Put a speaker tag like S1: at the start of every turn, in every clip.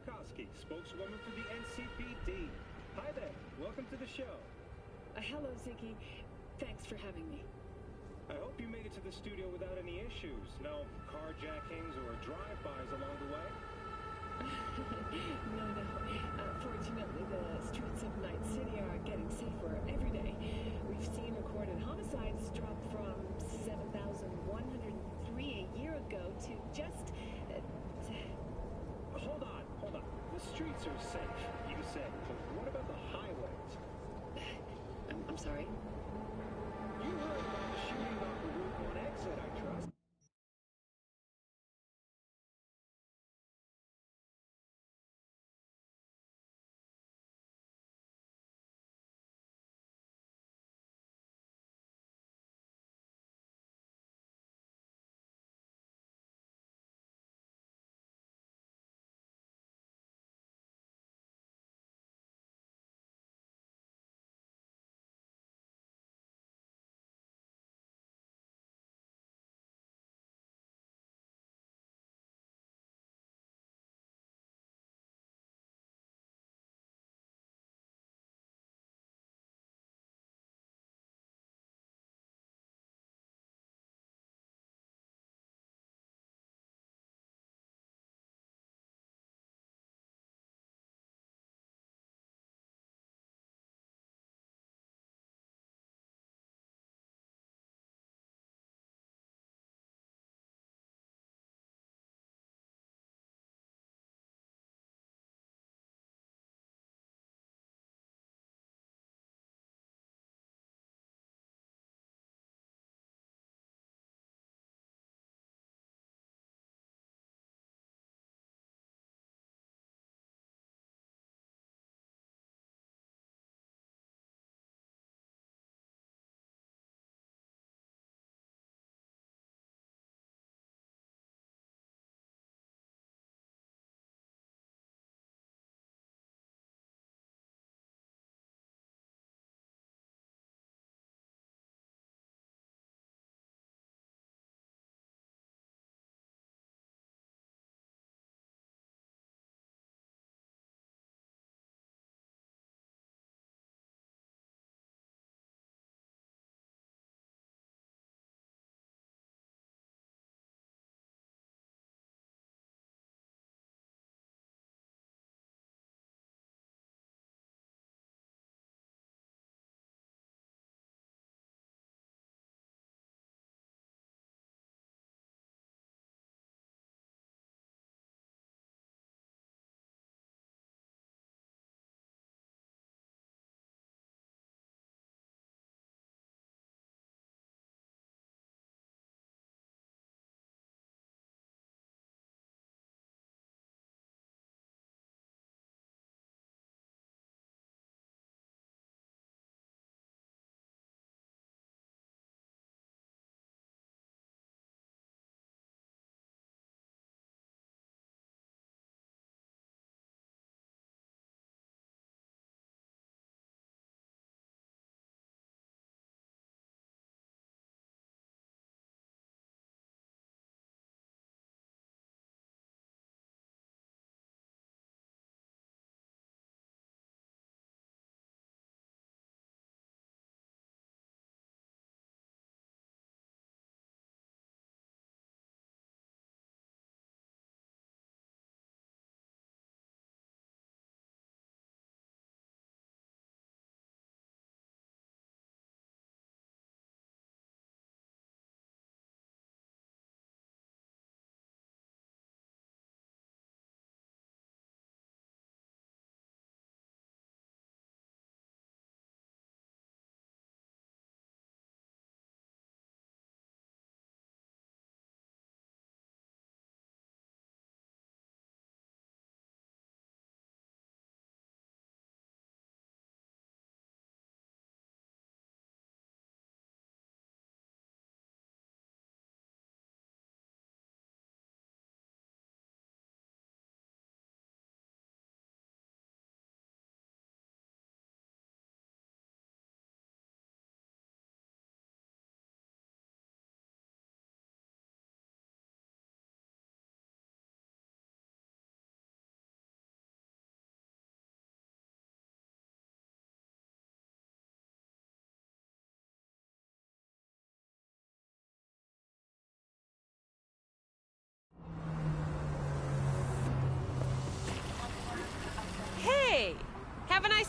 S1: Kokoski, spokeswoman for the NCPD. Hi there. Welcome to the show.
S2: Hello, Ziggy. Thanks for having me.
S1: I hope you made it to the studio without any issues. No carjackings or drive-bys along the way?
S2: No. Fortunately, the streets of Night City are getting safer every day. We've seen recorded homicides drop from 7,103 a year ago to just...
S1: Hold on. The streets are safe, you said, but what about the highways?
S2: I'm sorry?
S1: You heard about the shooting off the Route 1 exit, I trust.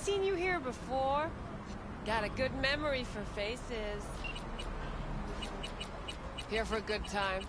S3: seen you here before. Got a good memory for faces. Here for a good time.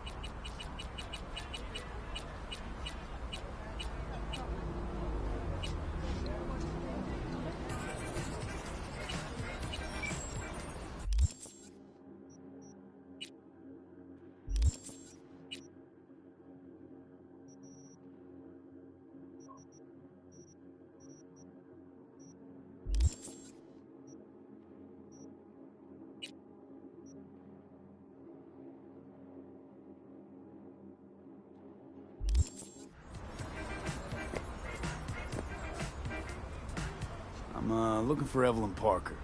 S4: I'm looking for Evelyn Parker.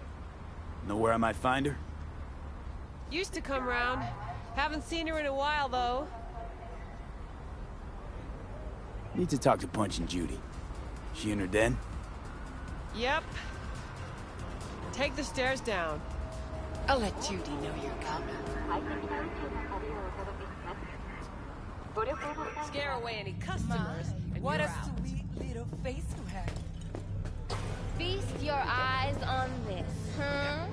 S4: Know where I might find her?
S3: Used to come round. Haven't seen her in a while, though.
S4: Need to talk to Punch and Judy. She in her den?
S3: Yep. Take the stairs down. I'll let Judy know you're coming. Scare away any customers, and
S5: what
S3: you're
S5: a
S3: out.
S5: sweet little face you have.
S6: Feast your eyes on this, huh?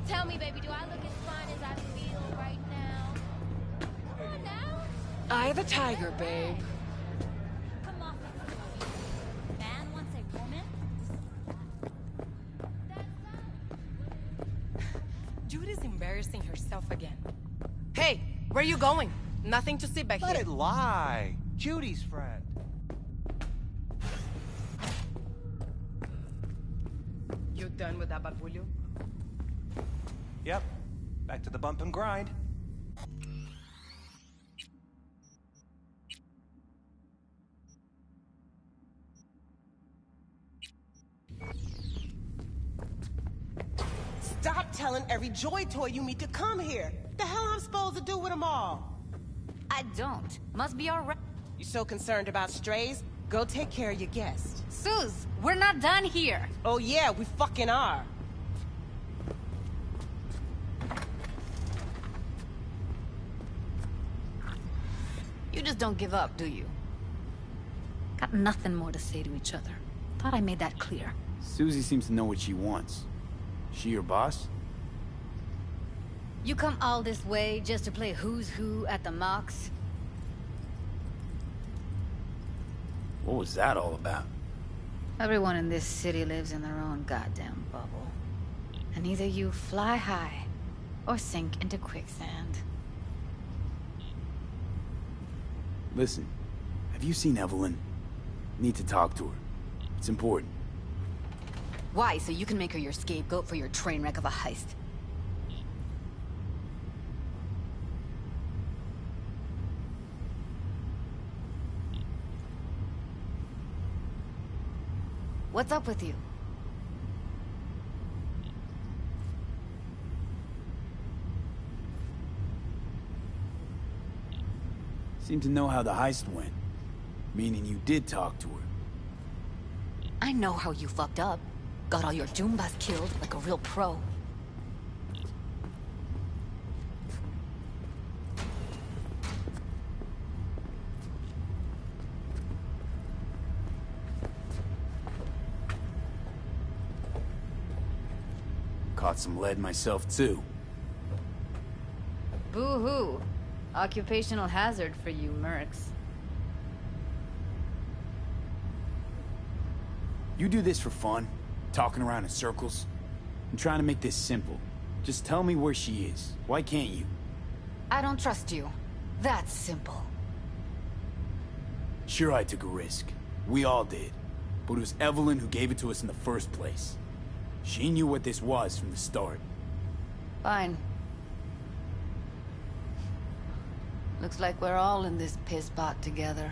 S6: Tell me, baby, do I look as fine as I feel right now? Come on now.
S3: Eye the tiger, babe.
S6: Come on. Man wants a woman?
S5: Judy's embarrassing herself again. Hey, where you going? Nothing to see back
S7: Let
S5: here.
S7: it lie. Judy's friend.
S5: You done with that bagulho?
S7: Yep. Back to the bump and grind.
S8: Stop telling every Joy Toy you meet to come here. The hell I'm supposed to do with them all?
S9: I don't. Must be alright.
S8: You so concerned about strays? Go take care of your guest.
S9: Sus, we're not done here.
S8: Oh yeah, we fucking are.
S9: You just don't give up, do you? Got nothing more to say to each other. Thought I made that clear.
S4: Susie seems to know what she wants. She your boss?
S9: You come all this way just to play who's who at the mocks?
S4: What was that all about?
S9: Everyone in this city lives in their own goddamn bubble. And either you fly high, or sink into quicksand.
S4: Listen, have you seen Evelyn? Need to talk to her. It's important.
S9: Why? So you can make her your scapegoat for your train wreck of a heist? What's up with you?
S4: Seem to know how the heist went. Meaning you did talk to her.
S9: I know how you fucked up. Got all your Joombas killed like a real pro.
S4: Caught some lead myself too.
S9: Boo-hoo. Occupational hazard for you mercs.
S4: You do this for fun? Talking around in circles? I'm trying to make this simple. Just tell me where she is. Why can't you?
S9: I don't trust you. That's simple.
S4: Sure, I took a risk. We all did. But it was Evelyn who gave it to us in the first place. She knew what this was from the start.
S9: Fine. Looks like we're all in this piss pot together.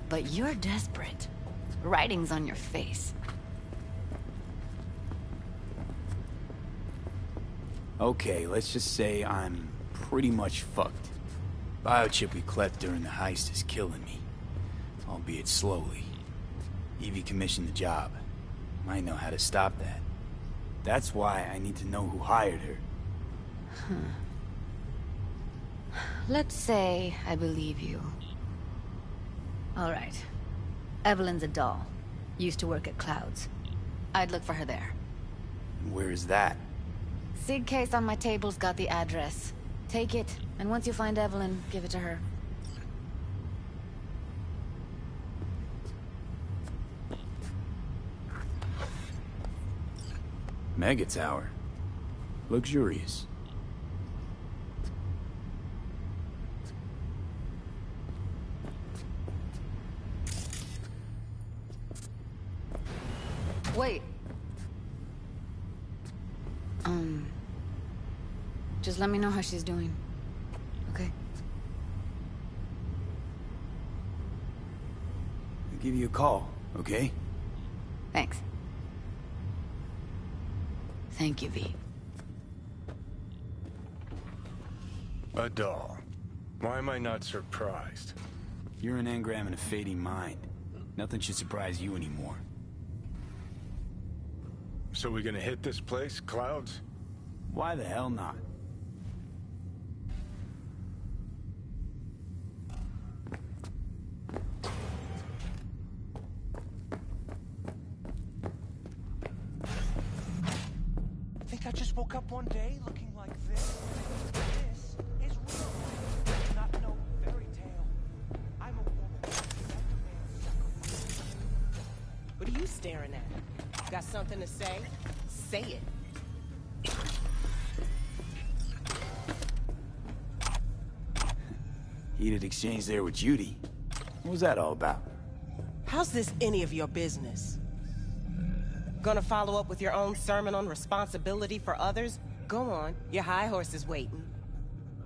S9: But you're desperate. Writing's on your face.
S4: Okay, let's just say I'm pretty much fucked. Biochip we clept during the heist is killing me. Albeit slowly. Evie commissioned the job. Might know how to stop that. That's why I need to know who hired her.
S9: Let's say I believe you. All right. Evelyn's a doll. Used to work at Clouds. I'd look for her there.
S4: Where is that?
S9: Sig case on my table's got the address. Take it, and once you find Evelyn, give it to her.
S4: Mega Tower. Luxurious.
S9: Wait. Just let me know how she's doing. Okay?
S4: I'll give you a call, okay?
S9: Thanks. Thank you, V.
S10: A doll. Why am I not surprised?
S4: You're an engram and a fading mind. Nothing should surprise you anymore.
S10: So we gonna hit this place, Clouds?
S4: Why the hell not?
S7: I think I just woke up one day looking like this. This is real. Not no fairy tale. I'm a woman.
S8: What are you staring at? Got something to say? Say it.
S4: Heated exchange there with Judy. What was that all about?
S8: How's this any of your business? Gonna follow up with your own sermon on responsibility for others? Go on, your high horse is waiting.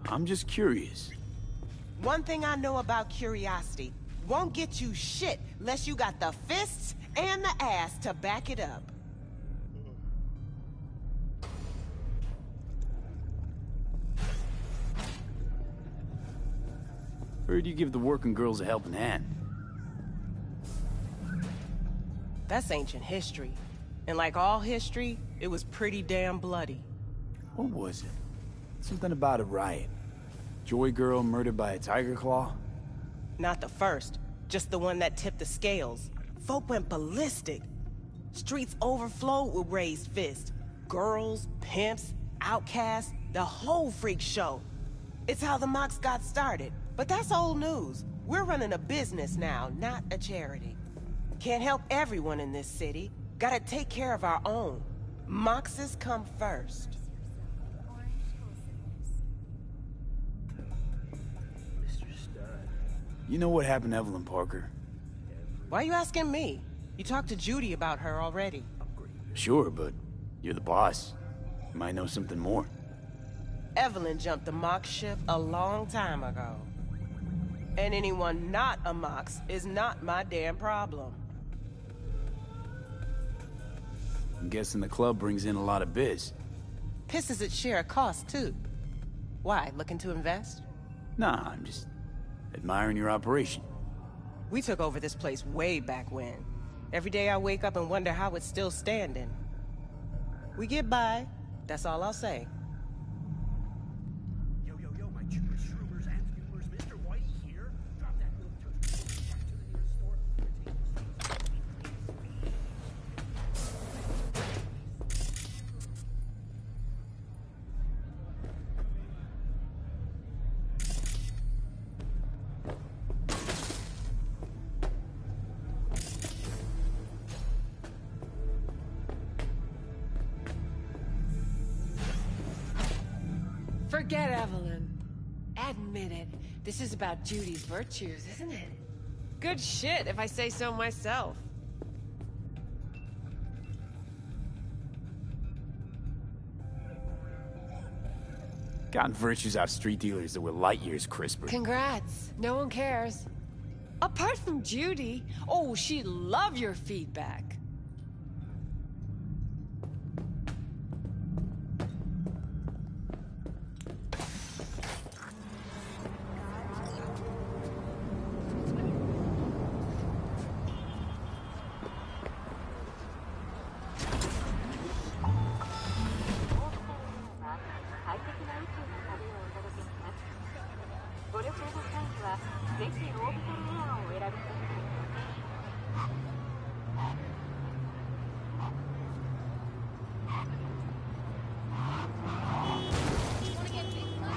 S4: I'm just curious.
S8: One thing I know about curiosity, won't get you shit unless you got the fists and the ass to back it up.
S4: Heard you give the working girls a helping hand.
S8: That's ancient history. And like all history, it was pretty damn bloody.
S4: What was it? Something about a riot. Joy girl murdered by a tiger claw?
S8: Not the first, just the one that tipped the scales. Folk went ballistic. Streets overflowed with raised fists. Girls, pimps, outcasts, the whole freak show. It's how the mocks got started. But that's old news. We're running a business now, not a charity. Can't help everyone in this city. Gotta take care of our own. Moxes come first.
S4: You know what happened to Evelyn Parker?
S8: Why are you asking me? You talked to Judy about her already.
S4: Sure, but you're the boss. You might know something more.
S8: Evelyn jumped the Mox ship a long time ago. And anyone not a Mox is not my damn problem.
S4: I'm guessing the club brings in a lot of biz.
S8: Pisses its share of cost, too. Why, looking to invest?
S4: Nah, I'm just admiring your operation.
S8: We took over this place way back when. Every day I wake up and wonder how it's still standing. We get by, that's all I'll say.
S11: Yo, my Jewish shroomers and viewers, Mr. White here. Drop that little toast back to the nearest store.
S3: Forget Evelyn. Admit it. This is about Judy's virtues, isn't it? Good shit, if I say so myself.
S4: Gotten virtues out of street dealers that were light years crisper.
S3: Congrats. No one cares. Apart from Judy. Oh, she'd love your feedback.
S6: Wanna get big, son?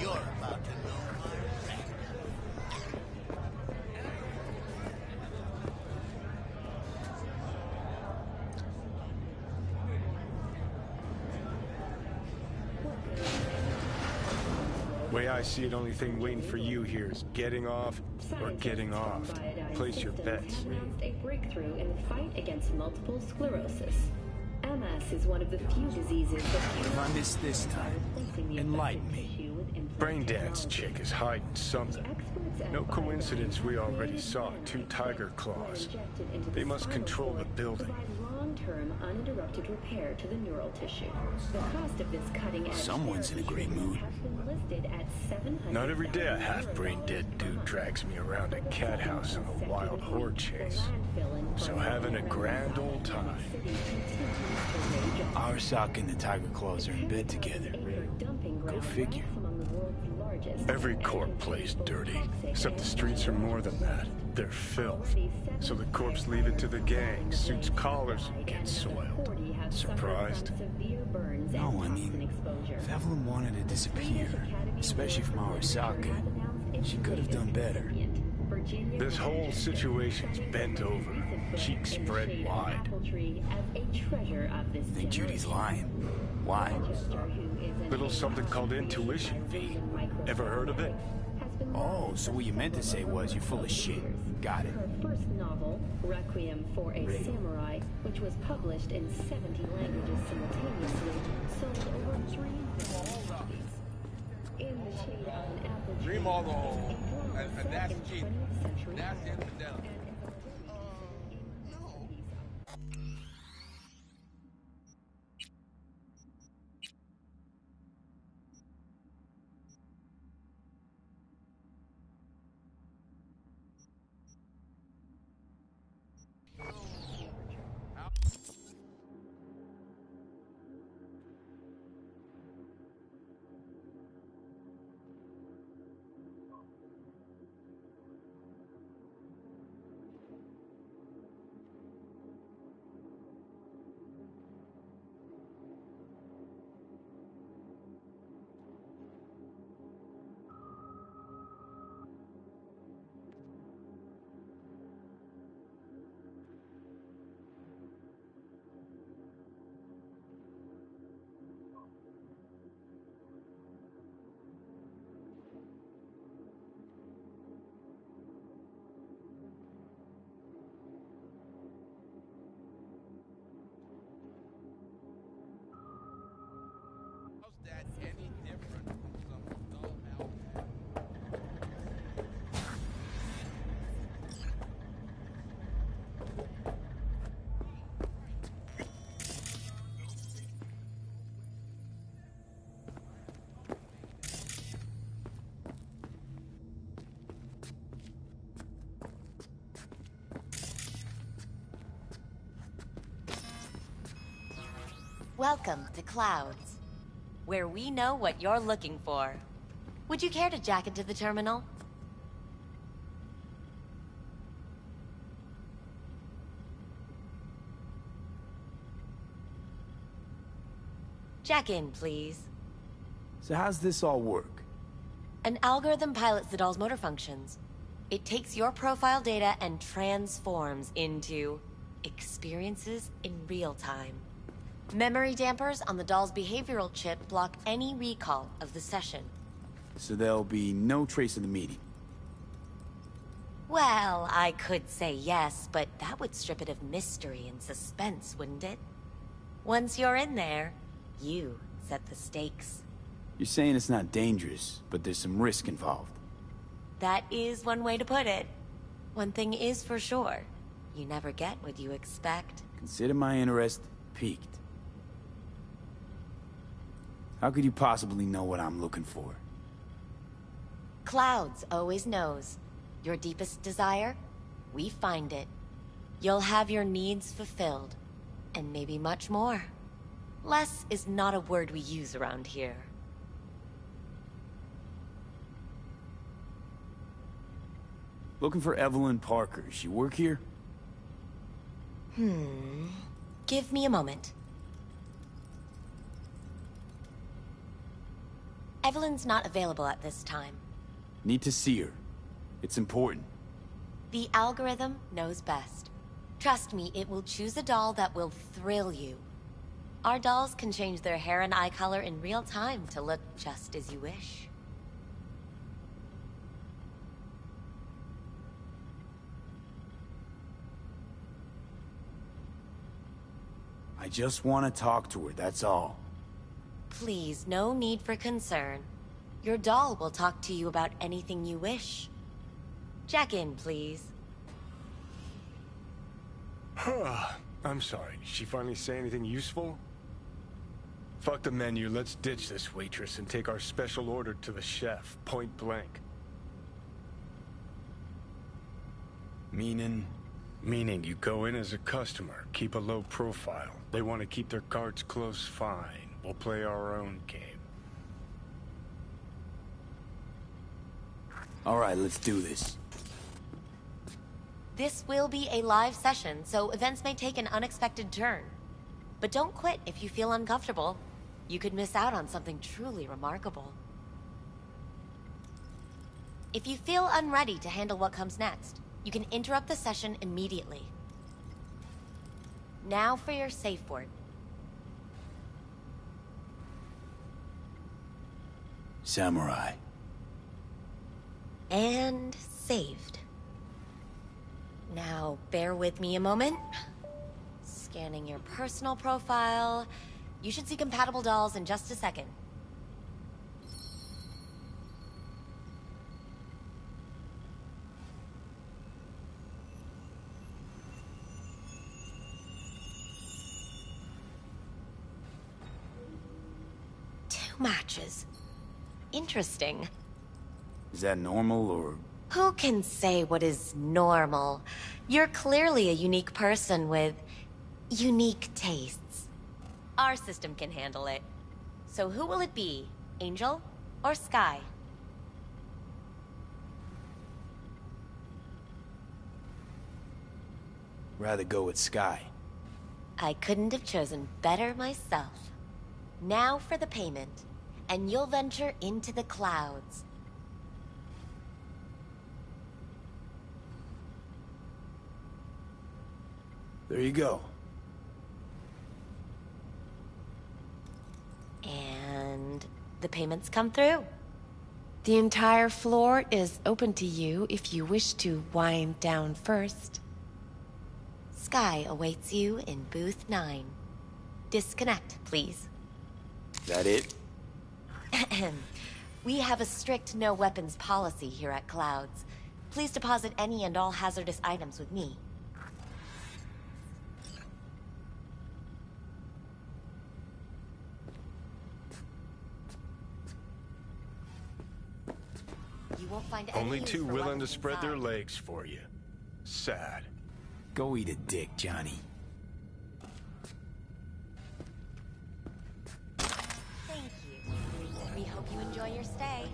S12: You're about to know my rank.
S10: Way I see it, only thing waiting for you here is getting off or getting off. Place your bets.
S13: Announced a breakthrough in the fight against multiple sclerosis. MS is one of the few diseases that
S4: If I miss this time, enlighten me.
S10: Braindance chick is hiding something. No coincidence we already saw 2 tiger claws. They must control the building.
S13: Long-term uninterrupted repair to the neural tissue. The cost of this cutting-edge
S4: Someone's in a great mood.
S13: has been listed at $700.
S10: Not every day a half-brain dead dude drags me around a cat house on a wild horde chase. So having a grand old time.
S4: Arasaka and the Tiger Claws are in bed together. Go figure.
S10: Every corp plays dirty, except the streets are more than that. They're filth. So the corps leave it to the gang, suits collars, and get soiled. Surprised?
S4: No, I mean, if Evelyn wanted to disappear, especially from Arasaka, she could have done better.
S10: This whole situation's bent over, cheeks spread wide.
S4: I think Judy's lying. Why?
S10: Little something called intuition, V. Ever heard of it?
S4: Oh, so what you meant to say was you're full of shit. Got it.
S13: Her first novel, Requiem for a Samurai, which was published in 70 languages simultaneously, sold over 3 million copies. In the shade of an apple tree,
S14: Remodel.
S13: a
S14: And
S13: drama
S14: that's
S13: set in
S14: cheap.
S13: 20th century
S14: That's
S13: Ireland.
S14: incidental. How's that any different from some dull outfit?
S15: Welcome to Clouds, where we know what you're looking for. Would you care to jack into the terminal? Jack in, please.
S4: So how's this all work?
S15: An algorithm pilots the doll's motor functions. It takes your profile data and transforms into experiences in real time. Memory dampers on the doll's behavioral chip block any recall of the session.
S4: So there'll be no trace of the meeting.
S15: Well, I could say yes, but that would strip it of mystery and suspense, wouldn't it? Once you're in there, you set the stakes.
S4: You're saying it's not dangerous, but there's some risk involved.
S15: That is one way to put it. One thing is for sure, you never get what you expect.
S4: Consider my interest piqued. How could you possibly know what I'm looking for?
S15: Clouds always knows. Your deepest desire, we find it. You'll have your needs fulfilled, and maybe much more. Less is not a word we use around here.
S4: Looking for Evelyn Parker. She work here?
S15: Give me a moment. Evelyn's not available at this time.
S4: Need to see her. It's important.
S15: The algorithm knows best. Trust me, it will choose a doll that will thrill you. Our dolls can change their hair and eye color in real time to look just as you wish.
S4: I just want to talk to her, that's all.
S15: Please, no need for concern. Your doll will talk to you about anything you wish. Jack in, please.
S10: I'm sorry, did she finally say anything useful? Fuck the menu, let's ditch this waitress and take our special order to the chef, point blank.
S4: Meaning?
S10: Meaning you go in as a customer, keep a low profile. They want to keep their cards close, fine. We'll play our own game.
S4: All right, let's do this.
S15: This will be a live session, so events may take an unexpected turn. But don't quit if you feel uncomfortable. You could miss out on something truly remarkable. If you feel unready to handle what comes next, you can interrupt the session immediately. Now for your safe word.
S4: Samurai.
S15: And saved. Now, bear with me a moment. Scanning your personal profile. You should see compatible dolls in just a second. Two matches. Interesting.
S4: Is that normal, or...?
S15: Who can say what is normal? You're clearly a unique person with unique tastes. Our system can handle it. So who will it be? Angel or Sky?
S4: Rather go with Sky.
S15: I couldn't have chosen better myself. Now for the payment, and you'll venture into the clouds.
S4: There you go.
S15: And the payments come through.
S3: The entire floor is open to you if you wish to wind down first.
S15: Sky awaits you in booth 9. Disconnect, please.
S4: That it?
S15: We have a strict no weapons policy here at Clouds. Please deposit any and all hazardous items with me. You won't find any
S10: Only
S15: use
S10: two
S15: for
S10: willing to
S15: weapons
S10: spread their
S15: inside.
S10: legs for you. Sad.
S4: Go eat a dick, Johnny.
S15: Thank you. We hope you enjoy your stay.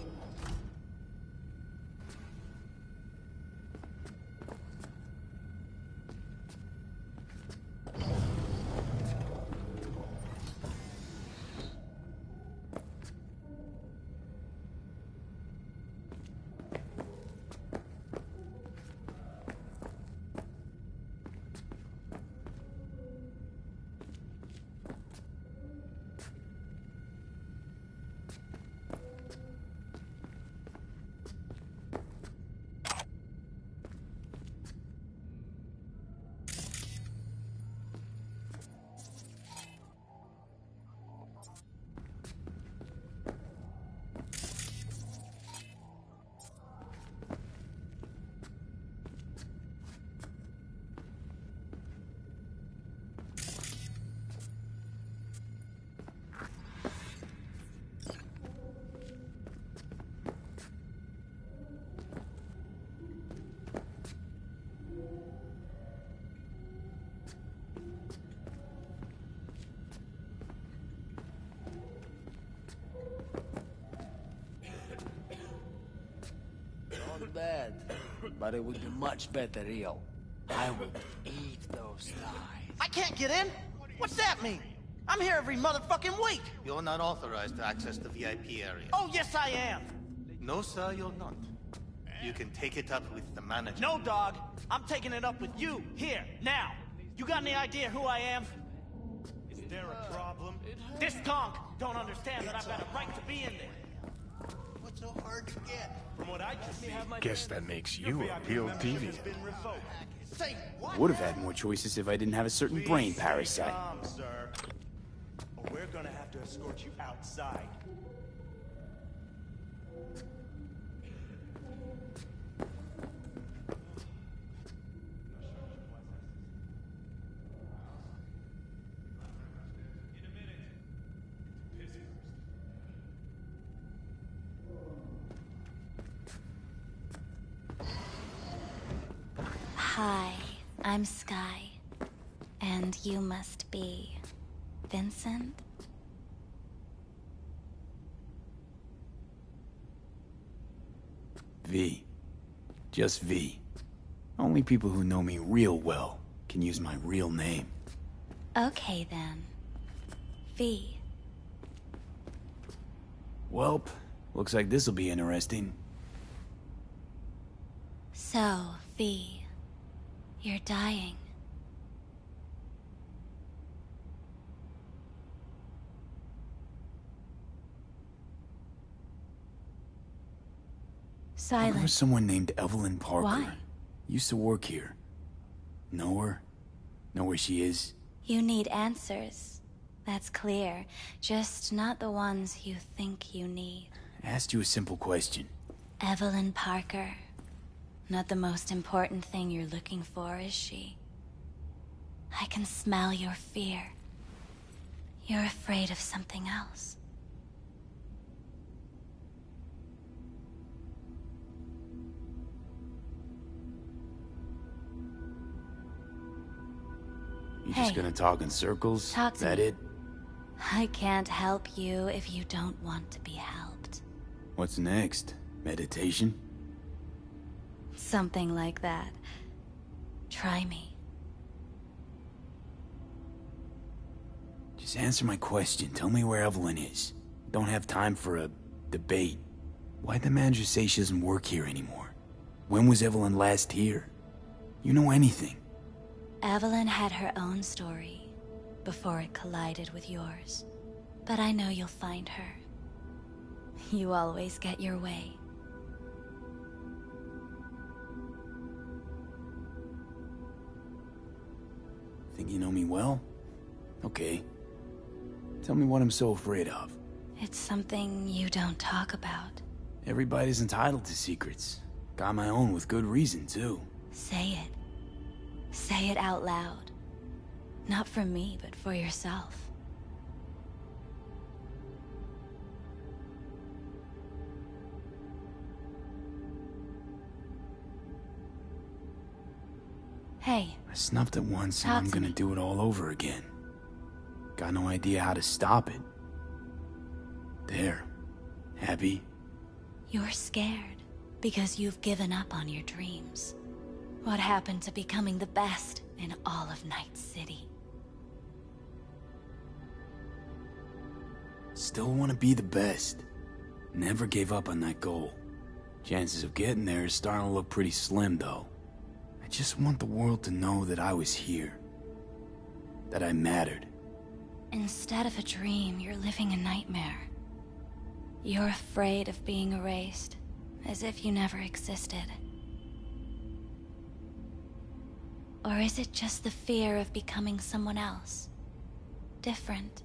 S16: Not bad, but it would be much better real. I would eat those thighs.
S11: I can't get in.
S7: What's that mean? I'm here every motherfucking week.
S12: You're not authorized to access the VIP area.
S7: Oh, yes, I am.
S12: No, sir, you're not. You can take it up with the manager.
S7: No, dog. I'm taking it up with you, here, now. You got any idea who I am?
S11: Is there a problem?
S7: This conk don't understand that I've got a right to be in there.
S12: What's so hard to get?
S11: From what I can see,
S10: Guess that makes you a real deviant.
S11: been revoked.
S7: Say what?
S4: Would have had more choices if I didn't have a certain brain parasite.
S11: Calm, sir. Or we're gonna have to escort you outside.
S9: Hi, I'm Sky. And you must be Vincent?
S4: V. Just V. Only people who know me real well can use my real name.
S9: Okay then. V.
S4: Welp, looks like this'll be interesting.
S9: So, V, you're dying.
S4: I remember
S9: Silent.
S4: someone named Evelyn Parker.
S9: Why?
S4: Used to work here. Know her? Know where she is?
S9: You need answers. That's clear. Just not the ones you think you need.
S4: I asked you a simple question.
S9: Evelyn Parker. Not the most important thing you're looking for, is she? I can smell your fear. You're afraid of something else.
S4: You
S9: Hey.
S4: just gonna talk in circles?
S9: Talk to
S4: That
S9: me.
S4: it?
S9: I can't help you if you don't want to be helped.
S4: What's next? Meditation?
S9: Something like that. Try me.
S4: Just answer my question. Tell me where Evelyn is. Don't have time for a debate. Why'd the manager say she doesn't work here anymore? When was Evelyn last here? You know anything?
S9: Evelyn had her own story before it collided with yours. But I know you'll find her. You always get your way.
S4: Think you know me well? Okay. Tell me what I'm so afraid of.
S9: It's something you don't talk about.
S4: Everybody's entitled to secrets. Got my own with good reason, too.
S9: Say it. Say it out loud. Not for me, but for yourself. Hey.
S4: I snuffed it once and
S9: Talk
S4: I'm
S9: to
S4: gonna
S9: me.
S4: do it all over again. Got no idea how to stop it. There. Happy?
S9: You're scared because you've given up on your dreams. What happened to becoming the best in all of Night City?
S4: Still want to be the best. Never gave up on that goal. Chances of getting there is starting to look pretty slim, though. I just want the world to know that I was here. That I mattered.
S9: Instead of a dream, you're living a nightmare. You're afraid of being erased, as if you never existed. Or is it just the fear of becoming someone else? Different?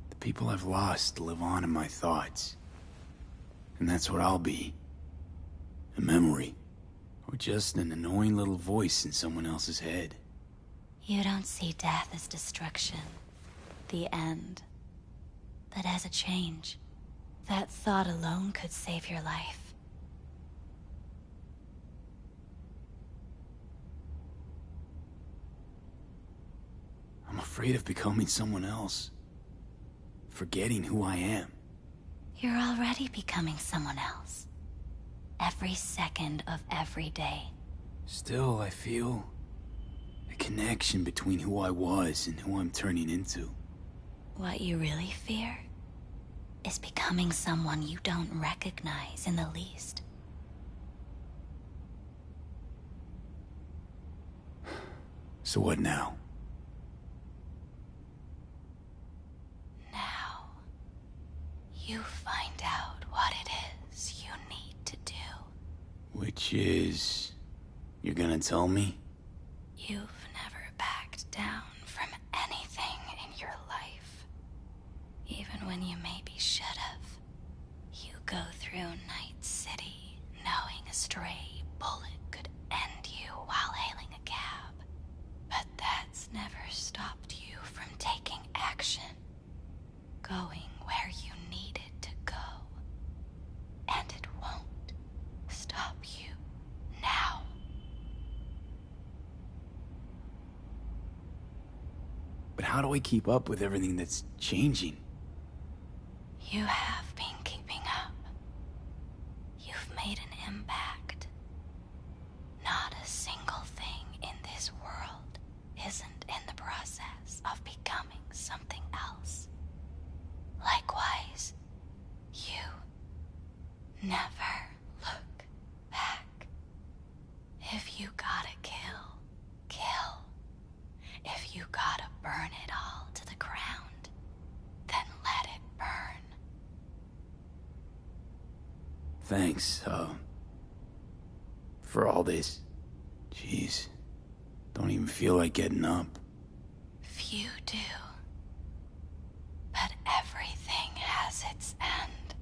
S4: The people I've lost live on in my thoughts. And that's what I'll be. A memory. Or just an annoying little voice in someone else's head.
S9: You don't see death as destruction, the end, but as a change. That thought alone could save your life.
S4: I'm afraid of becoming someone else. Forgetting who I am.
S9: You're already becoming someone else. Every second of every day.
S4: Still, I feel a connection between who I was and who I'm turning into.
S9: What you really fear is becoming someone you don't recognize in the least.
S4: So what now?
S9: Now, you find out what it is you need to do.
S4: Which is... you're gonna tell me?
S9: You've never backed down from anything in your life. Even when you maybe should have. You go through Night City knowing a stray bullet could end you while hailing a cab. But that's never stopped you from taking action. Going where you needed to go. And it won't stop you now.
S4: But how do I keep up with everything that's changing?
S9: You have been keeping up. You've made an impact. Not a single thing in this world isn't in the process of becoming something else. Likewise, you never look back. If you gotta kill, kill. If you gotta burn it all to the ground, then let it burn.
S4: Thanks, for all this. Jeez, don't even feel like getting up.
S9: Few do. But everything has its end.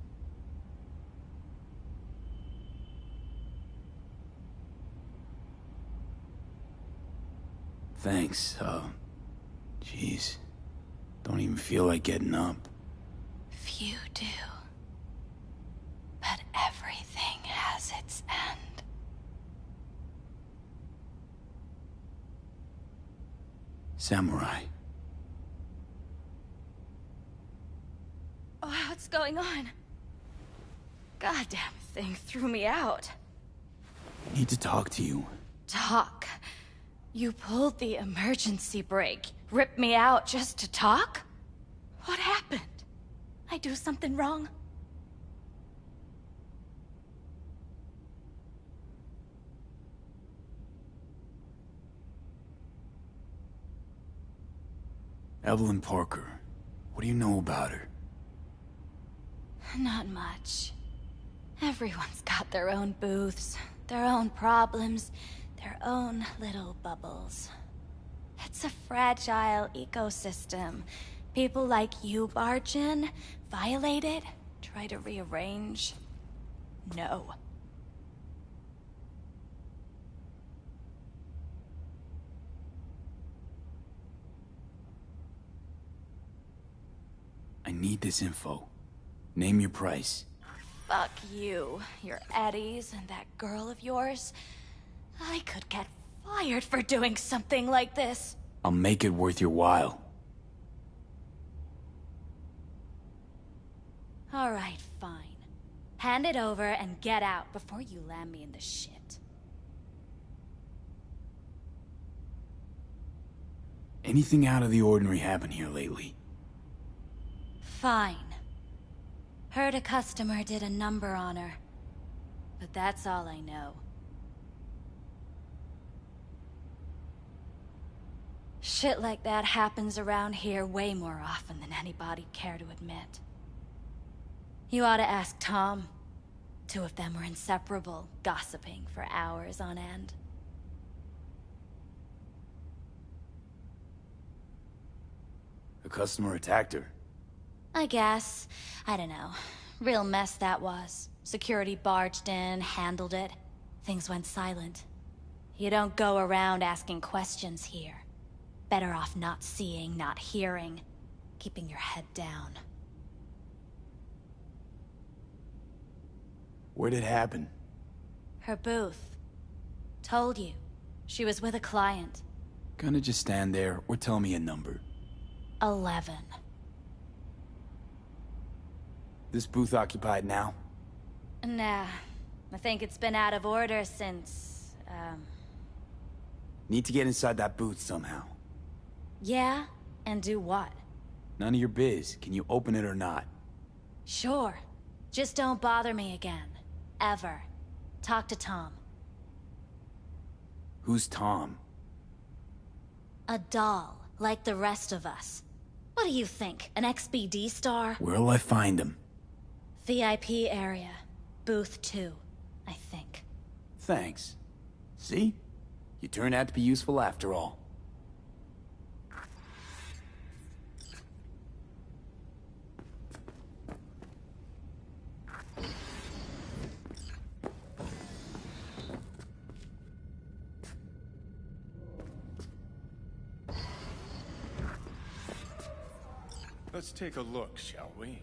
S4: Thanks, jeez, don't even feel like getting up.
S9: Few do. But everything has its end.
S4: Samurai.
S17: Oh, what's going on? Goddamn thing threw me out.
S4: I need to talk to you.
S17: Talk? You pulled the emergency brake, ripped me out just to talk? What happened? I do something wrong?
S4: Evelyn Parker. What do you know about her?
S17: Not much. Everyone's got their own booths, their own problems, their own little bubbles. It's a fragile ecosystem. People like you barge in, violate it, try to rearrange. No.
S4: I need this info. Name your price.
S17: Fuck you, your Eddies, and that girl of yours. I could get fired for doing something like this.
S4: I'll make it worth your while.
S17: All right, fine. Hand it over and get out before you land me in the shit.
S4: Anything out of the ordinary happen here lately?
S17: Fine. Heard a customer did a number on her. But that's all I know. Shit like that happens around here way more often than anybody'd care to admit. You ought to ask Tom. Two of them were inseparable, gossiping for hours on end.
S4: A customer attacked her.
S17: I guess. I don't know. Real mess that was. Security barged in, handled it. Things went silent. You don't go around asking questions here. Better off not seeing, not hearing. Keeping your head down.
S4: Where'd it happen?
S17: Her booth. Told you. She was with a client.
S4: Gonna just stand there or tell me a number.
S17: 11.
S4: This booth occupied now?
S17: Nah. I think it's been out of order since,
S4: Need to get inside that booth somehow.
S17: Yeah? And do what?
S4: None of your biz. Can you open it or not?
S17: Sure. Just don't bother me again. Ever. Talk to Tom.
S4: Who's Tom?
S17: A doll, like the rest of us. What do you think, an XBD star?
S4: Where'll I find him?
S17: VIP area. Booth 2, I think.
S4: Thanks. See? You turned out to be useful after all.
S10: Let's take a look, shall we?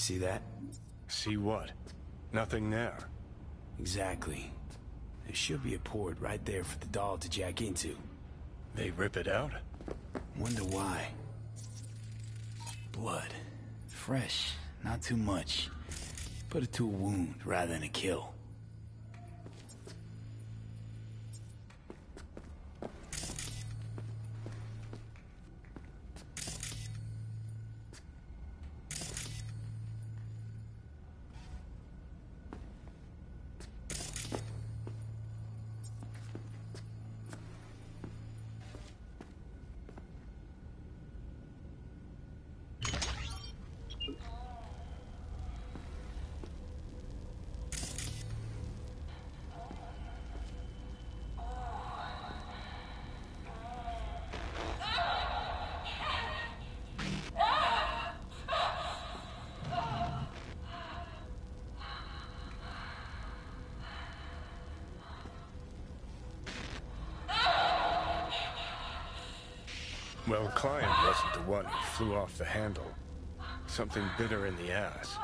S4: See that?
S10: See what? Nothing there.
S4: Exactly. There should be a port right there for the doll to jack into.
S10: They rip it out?
S4: Wonder why. Blood. Fresh. Not too much. Put it to a wound rather than a kill.
S10: Well, Client wasn't the one who flew off the handle. Something bit her in the ass.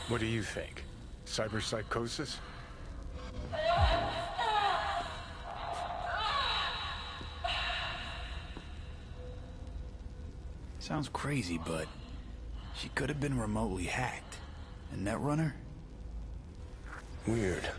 S10: What do you think? Cyberpsychosis?
S4: Sounds crazy, but she could have been remotely hacked. A netrunner?
S10: Weird.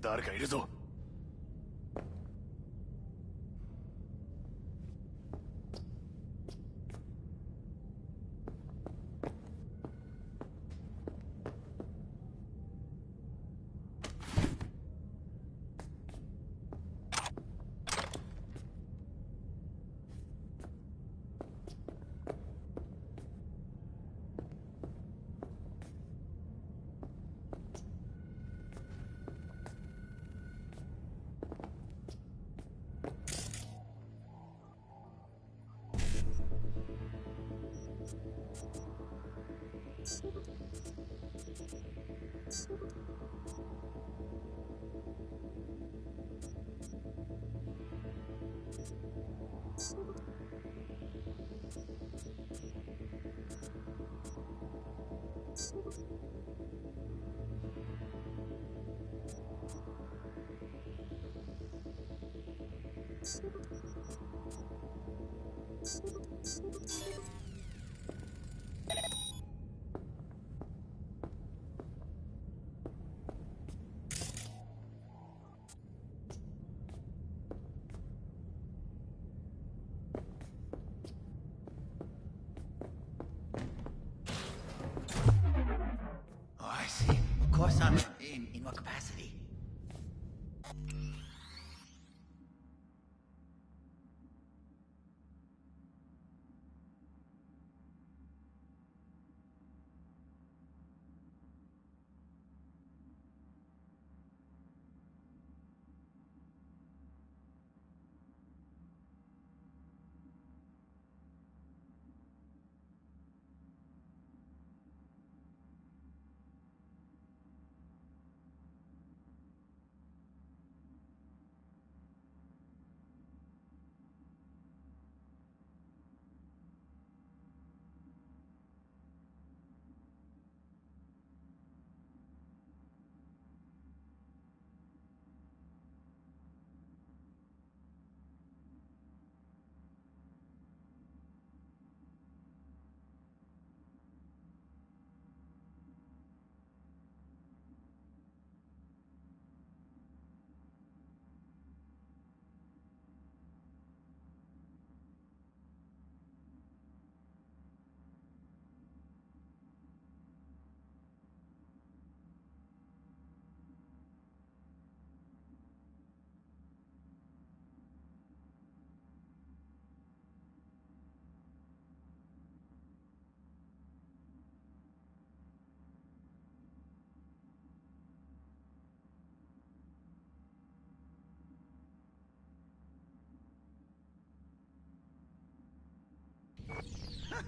S4: 誰かいるぞ。
S18: Oh, I see. Of course I'm in what capacity?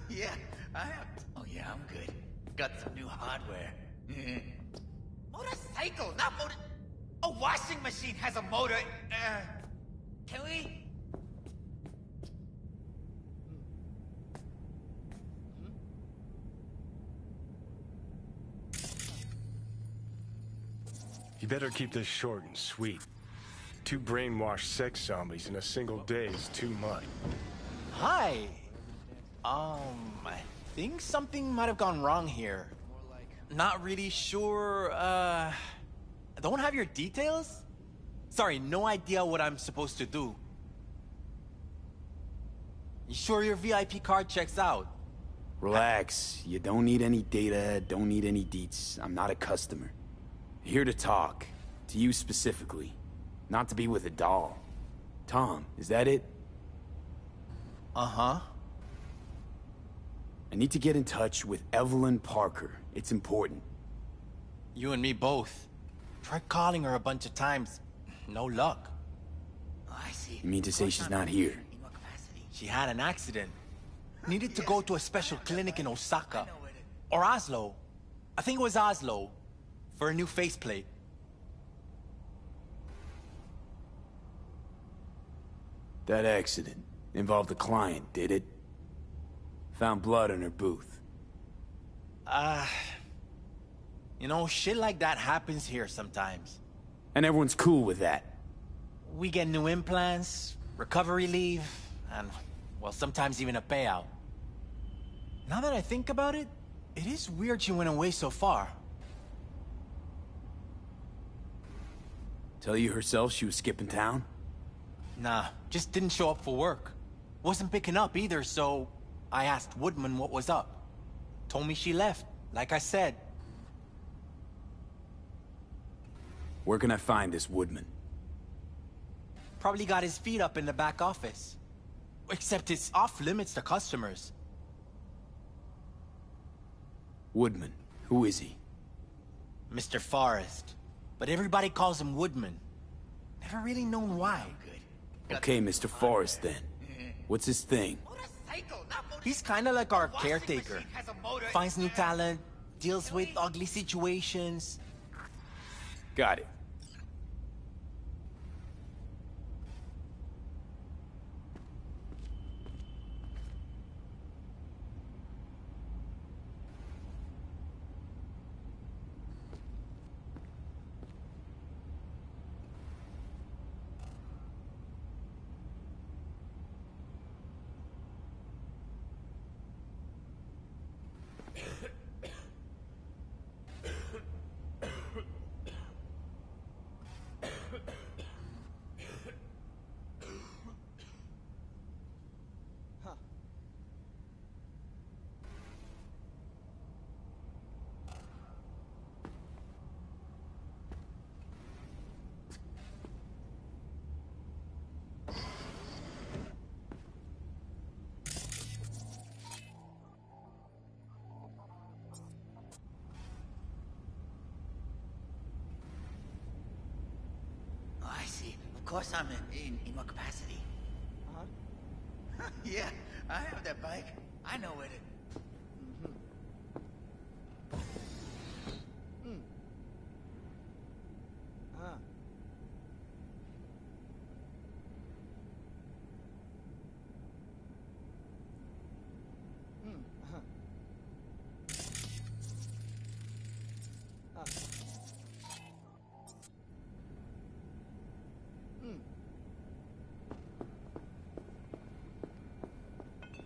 S18: Yeah, I have. Oh yeah, I'm good. Got some new hardware. Motorcycle, not motor. A washing machine has a motor. Can we?
S10: You better keep this short and sweet. 2 brainwashed sex zombies in a single day is too much.
S19: Hi. I think something might have gone wrong here. Not really sure, don't have your details? Sorry, no idea what I'm supposed to do. You sure your VIP card checks out?
S4: Relax. You don't need any data, don't need any deets. I'm not a customer. Here to talk. To you specifically. Not to be with a doll. Tom, is that it?
S19: Uh-huh.
S4: I need to get in touch with Evelyn Parker. It's important.
S19: You and me both. Tried calling her a bunch of times. No luck.
S18: Oh, I see.
S4: You mean to say she's not here?
S18: In what capacity?
S19: She had an accident. Needed to go to a special clinic in Osaka. Or Oslo. I think it was Oslo. For a new faceplate.
S4: That accident involved a client, did it? Found blood in her booth.
S19: You know, shit like that happens here sometimes.
S4: And everyone's cool with that.
S19: We get new implants, recovery leave, and, well, sometimes even a payout. Now that I think about it, it is weird she went away so far.
S4: Tell you herself she was skipping town?
S19: Nah, just didn't show up for work. Wasn't picking up either, so I asked Woodman what was up. Told me she left, like I said.
S4: Where can I find this Woodman?
S19: Probably got his feet up in the back office. Except it's off limits to customers.
S4: Woodman, who is he?
S19: Mr. Forrest. But everybody calls him Woodman. Never really known why.
S4: Okay, Mr. Forrest then. What's his thing?
S19: He's kinda like our caretaker. Finds new talent, deals with ugly situations.
S4: Got it.
S18: Oh, I see. Of course I'm in what capacity? Huh? Yeah, I have that bike. I know it.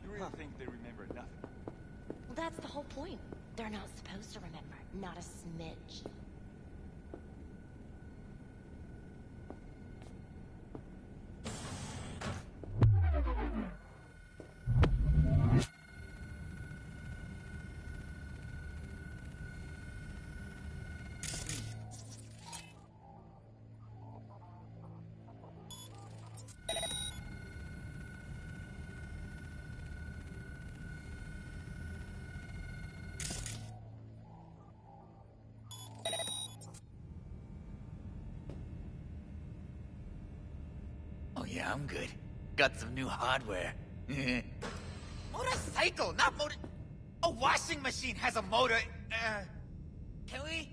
S11: You really think they remember nothing?
S15: Well, that's the whole point. They're not supposed to remember. Not a smidge.
S18: Oh yeah, I'm good. Got some new hardware. Motorcycle, not motor... A washing machine has a motor. Can we?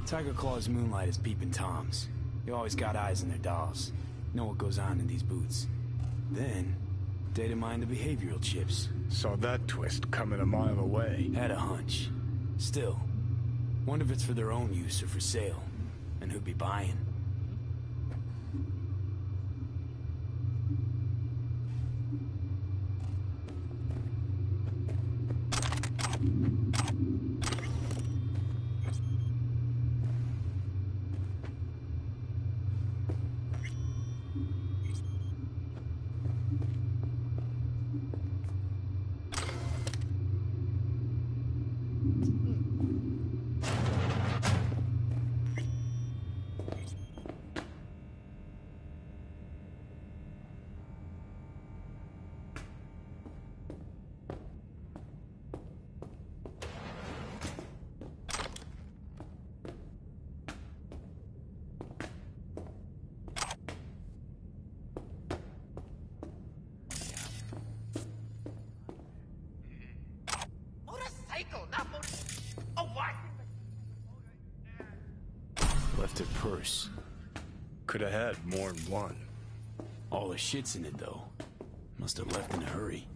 S4: Tiger Claw's moonlight is peeping Toms. You always got eyes on their dolls. Know what goes on in these boots. Then, data mine the behavioral chips.
S10: Saw that twist coming a mile away.
S4: Had a hunch. Still, wonder if it's for their own use or for sale. And who'd be buying. left her purse.
S10: Could have had more than one.
S4: All the shit's in it, though. Must have left in a hurry.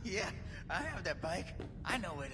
S18: Yeah, I have that bike. I know it.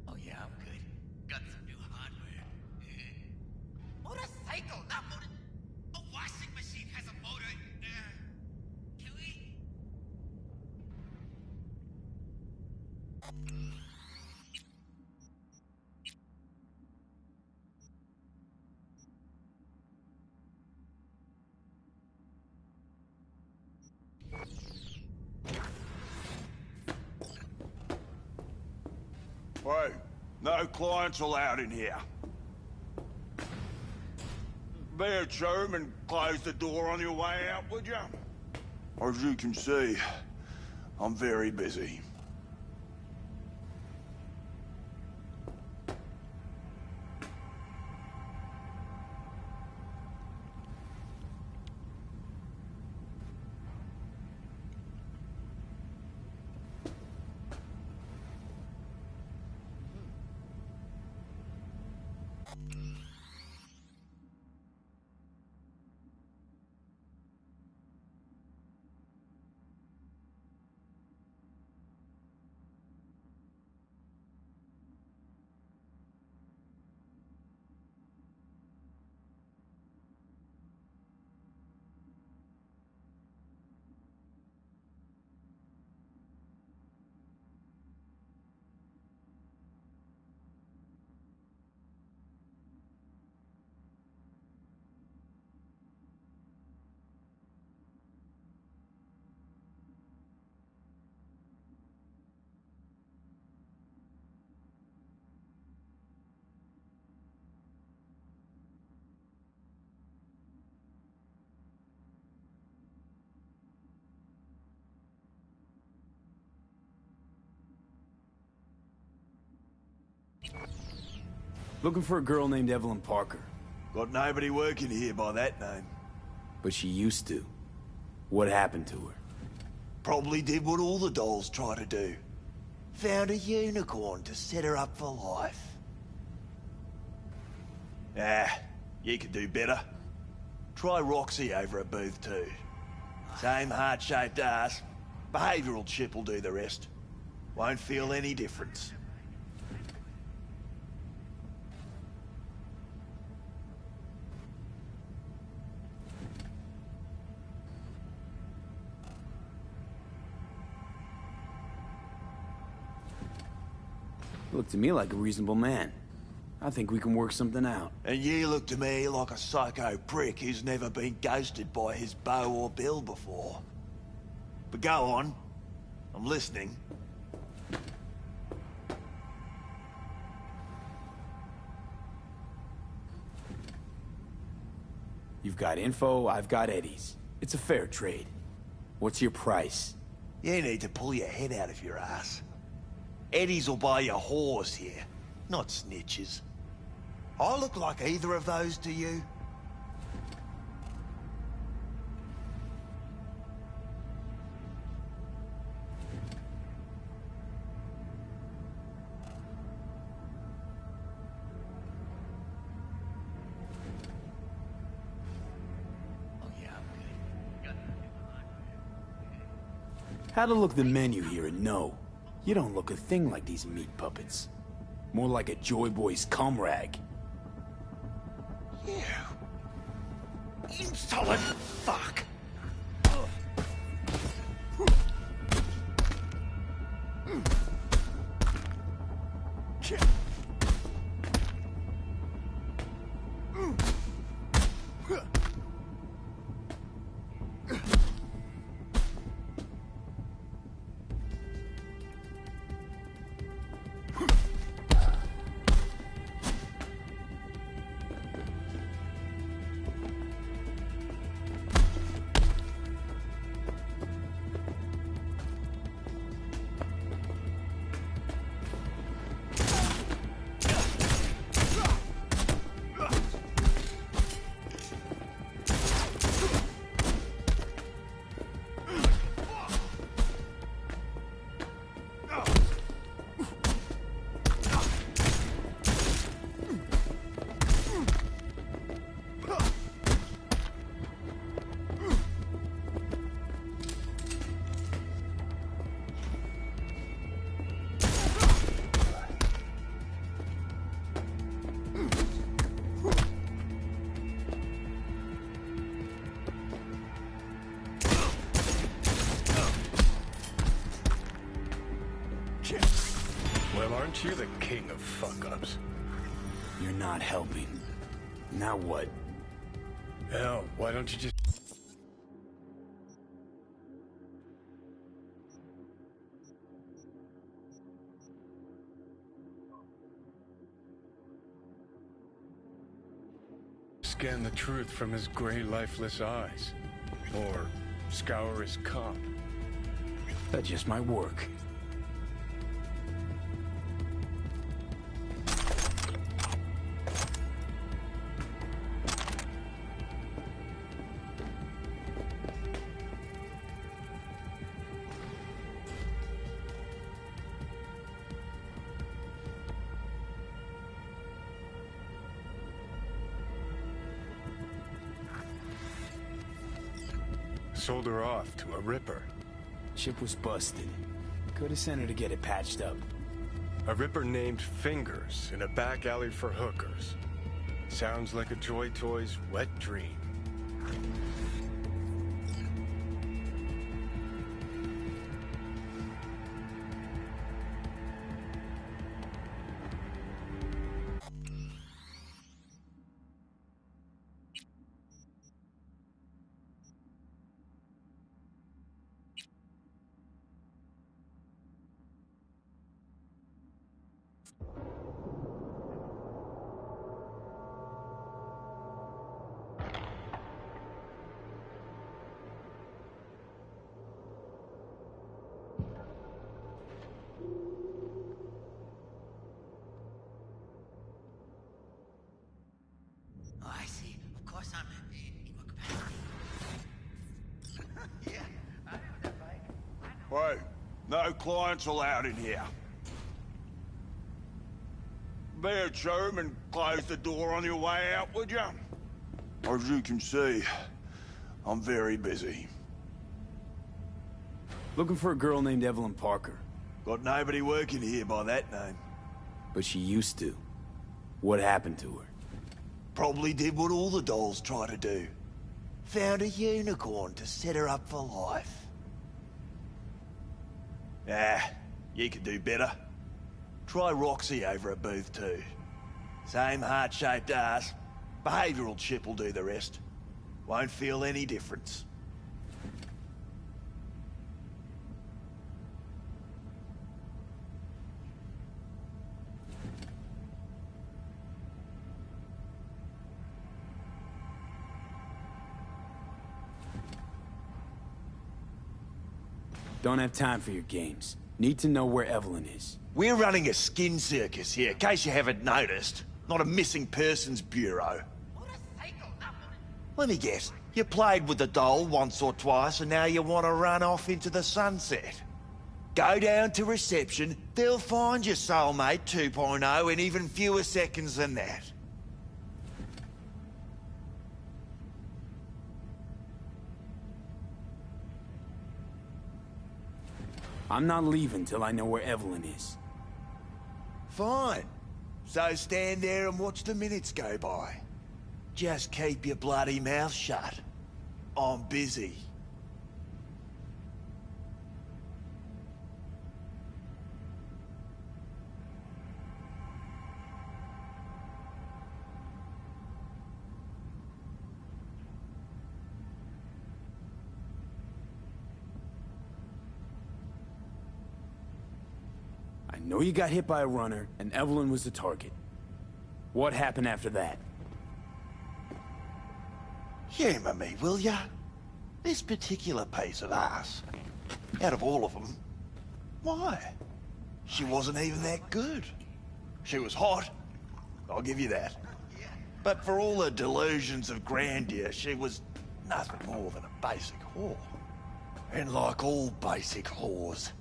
S18: Oh yeah, I'm good. Got some new hardware. Motorcycle, not motor. A washing machine has a motor. Can we?
S20: Hey, no clients allowed in here. Be a chum and close the door on your way out, would you? As you can see, I'm very busy.
S4: Looking for a girl named Evelyn Parker.
S20: Got nobody working here by that name.
S4: But she used to. What happened to her?
S20: Probably did what all the dolls try to do. Found a unicorn to set her up for life. Ah, you could do better. Try Roxy over at Booth 2. Same heart-shaped ass. Behavioural chip will do the rest. Won't feel any difference.
S4: Look to me like a reasonable man. I think we can work something out.
S20: And you look to me like a psycho prick who's never been ghosted by his beau or bill before. But go on. I'm listening.
S4: You've got info, I've got Eddie's. It's a fair trade. What's your price?
S20: You need to pull your head out of your ass. Eddie's will buy you whores here, not snitches. I look like either of those to you?
S4: Had to look at the menu here and know. You don't look a thing like these meat puppets. More like a Joy Boy's cum rag.
S20: You insolent fuck!
S10: Well, aren't you the king of fuck-ups?
S4: You're not helping. Now what?
S10: Hell, why don't you just... scan the truth from his gray, lifeless eyes? Or scour his comp?
S4: That just might work.
S10: Sold her off to a ripper.
S4: Ship was busted. Could have sent her to get it patched up.
S10: A ripper named Fingers in a back alley for hookers. Sounds like a Joy Toy's wet dream.
S20: Wait, no clients allowed in here. Be a chum and close the door on your way out, would you? As you can see, I'm very busy.
S4: Looking for a girl named Evelyn Parker.
S20: Got nobody working here by that name.
S4: But she used to. What happened to her?
S20: Probably did what all the dolls try to do. Found a unicorn to set her up for life. Ah, you could do better. Try Roxy over at Booth 2. Same heart-shaped ass. Behavioural chip will do the rest. Won't feel any difference.
S4: Don't have time for your games. Need to know where Evelyn is.
S20: We're running a skin circus here, in case you haven't noticed. Not a missing persons bureau. Let me guess. You played with the doll once or twice and now you want to run off into the sunset. Go down to reception, they'll find your soulmate 2.0 in even fewer seconds than that.
S4: I'm not leaving till I know where Evelyn is.
S20: Fine. So stand there and watch the minutes go by. Just keep your bloody mouth shut. I'm busy.
S4: I know you got hit by a runner, and Evelyn was the target. What happened after that?
S20: Humour me, will ya? This particular piece of ass, out of all of them, why? She wasn't even that good. She was hot, I'll give you that. But for all her delusions of grandeur, she was nothing more than a basic whore. And like all basic whores,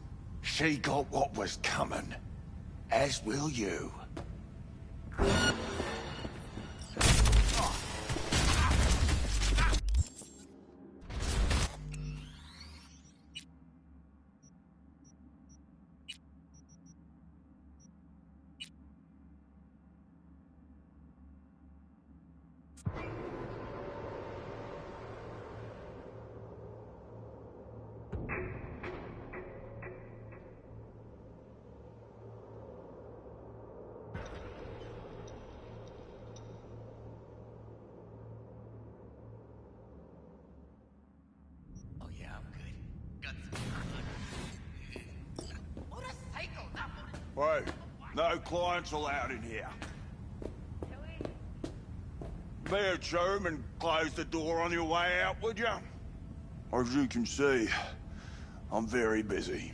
S20: she got what was coming, as will you. Wait, no clients allowed in here. Be a chum and close the door on your way out, would you? As you can see, I'm very busy.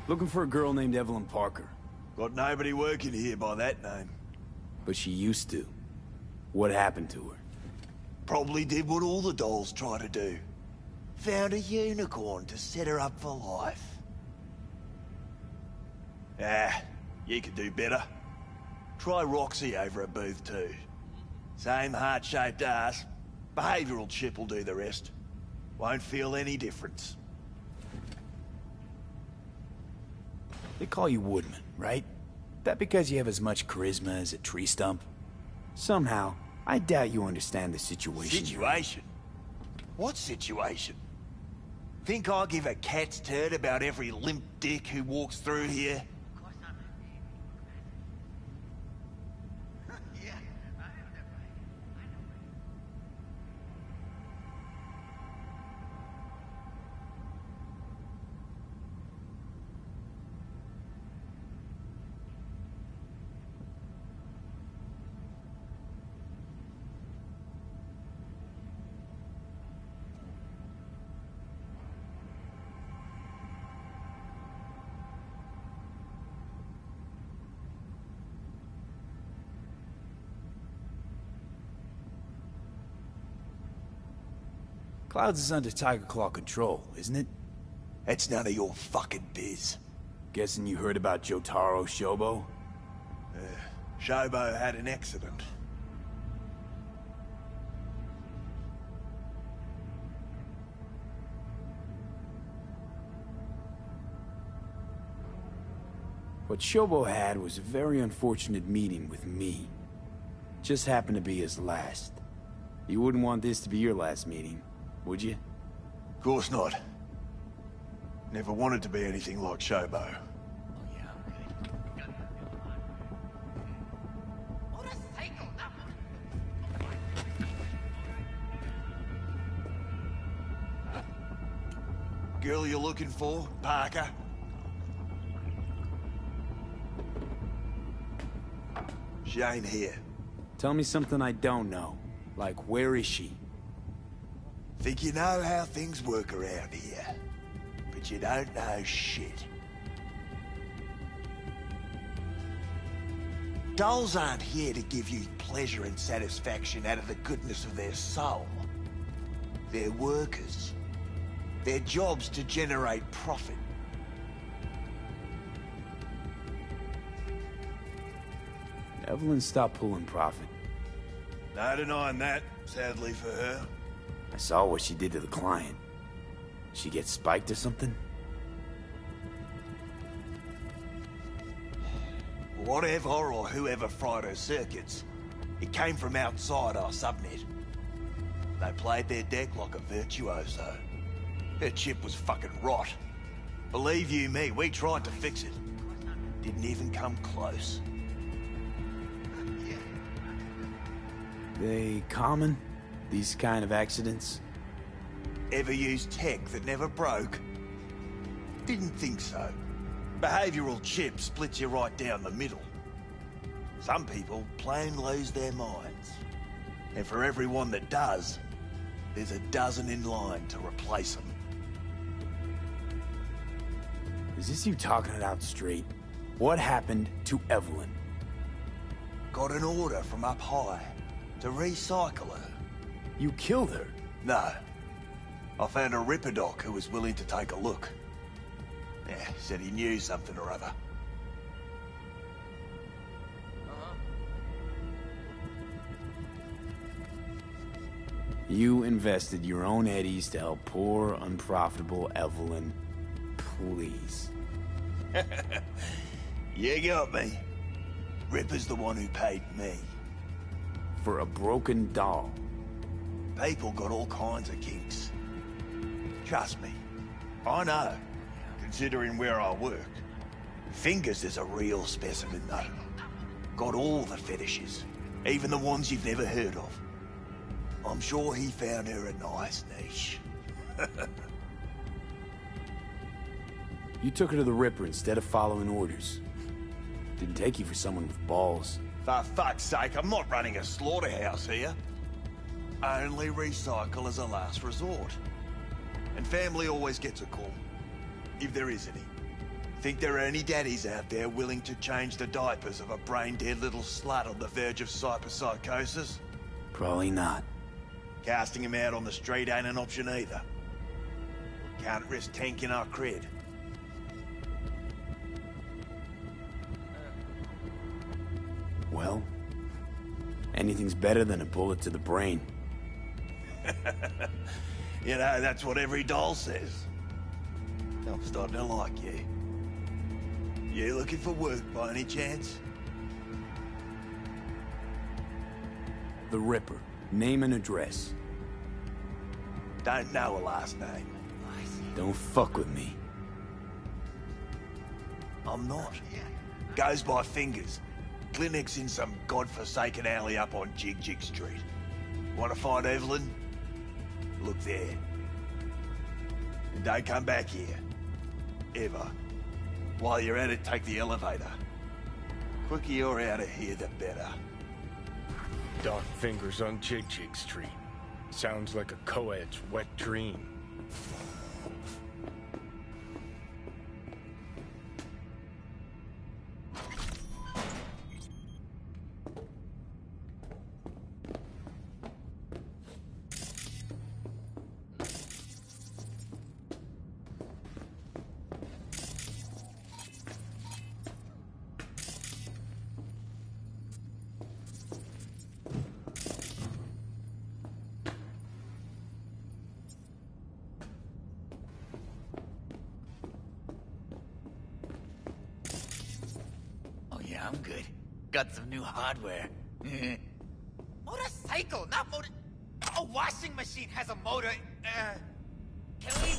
S4: Looking for a girl named Evelyn Parker.
S20: Got nobody working here by that name.
S4: But she used to. What happened to her?
S20: Probably did what all the dolls try to do. Found a unicorn to set her up for life. Ah, you could do better. Try Roxy over at Booth 2. Same heart-shaped ass. Behavioural chip will do the rest. Won't feel any difference.
S4: They call you Woodman, right? That because you have as much charisma as a tree stump? Somehow, I doubt you understand the situation.
S20: Situation? What situation? Think I give a cat's turd about every limp dick who walks through here?
S4: Clouds is under Tiger Claw control, isn't it?
S20: It's none of your fucking biz.
S4: Guessing you heard about Jotaro Shobo?
S20: Shobo had an accident.
S4: What Shobo had was a very unfortunate meeting with me. Just happened to be his last. You wouldn't want this to be your last meeting, would you?
S20: Of course not. Never wanted to be anything like Shobo. Girl you're looking for, Parker? She ain't here.
S4: Tell me something I don't know. Like, where is she?
S20: Think you know how things work around here. But you don't know shit. Dolls aren't here to give you pleasure and satisfaction out of the goodness of their soul. They're workers. Their job's to generate profit.
S4: Evelyn stopped pulling profit.
S20: No denying that, sadly for her.
S4: I saw what she did to the client. She get spiked or something?
S20: Whatever or whoever fried her circuits, it came from outside our subnet. They played their deck like a virtuoso. Her chip was fucking rot. Believe you me, we tried to fix it. Didn't even come close.
S4: They common? These kind of accidents?
S20: Ever used tech that never broke? Didn't think so. Behavioral chip splits you right down the middle. Some people plain lose their minds. And for everyone that does, there's a dozen in line to replace them.
S4: Is this you talking it out straight? What happened to Evelyn?
S20: Got an order from up high to recycle her.
S4: You killed her?
S20: No. I found a Ripper doc who was willing to take a look. Yeah, said he knew something or other.
S4: You invested your own eddies to help poor, unprofitable Evelyn. Please.
S20: You got me. Ripper's the one who paid me.
S4: For a broken doll.
S20: People got all kinds of kinks. Trust me. I know, considering where I work. Fingers is a real specimen, though. Got all the fetishes, even the ones you've never heard of. I'm sure he found her a nice niche.
S4: You took her to the Ripper instead of following orders. Didn't take you for someone with balls.
S20: For fuck's sake, I'm not running a slaughterhouse here. Only recycle as a last resort. And family always gets a call. If there is any. Think there are any daddies out there willing to change the diapers of a brain-dead little slut on the verge of hyperpsychosis?
S4: Probably not.
S20: Casting him out on the street ain't an option either. Can't risk tanking our cred.
S4: Well, anything's better than a bullet to the brain.
S20: You know, that's what every doll says. I'm starting to like you. You looking for work by any chance?
S4: The Ripper. Name and address.
S20: Don't know a last name.
S4: Don't fuck with me.
S20: I'm not. Goes by fingers. Clinic's in some godforsaken alley up on Jig Jig Street. Want to find Evelyn? Look there. And don't come back here. Ever. While you're at it, take the elevator. Quicker you're out of here, the better.
S10: Dark fingers on Jig Jig Street. Sounds like a co-ed's wet dream.
S18: I'm good. Got some new hardware. Motorcycle, not motor... A washing machine has a motor. Can we...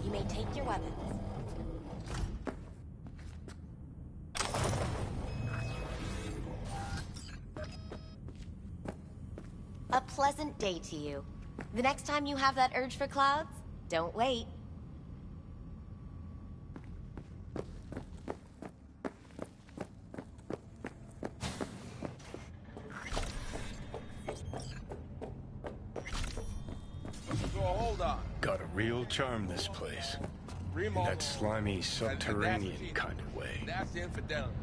S15: You may take your weapons. A pleasant day to you. The next time you have that urge for clouds, don't wait.
S14: So hold on.
S10: Got a real charm, this place. In that slimy, subterranean kind of way.
S14: That's infidelity.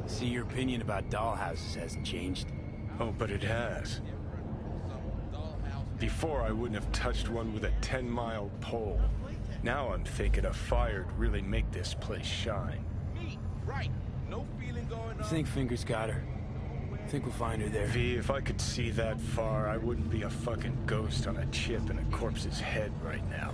S4: See, your opinion about dollhouses hasn't changed.
S10: Oh, but it has. Before, I wouldn't have touched one with a 10-mile pole. Now I'm thinking a fire'd really make this place shine.
S14: Me, right. No feeling going on.
S4: Think Fingers got her. Think we'll find her there.
S10: V, if I could see that far, I wouldn't be a fucking ghost on a chip in a corpse's head right now.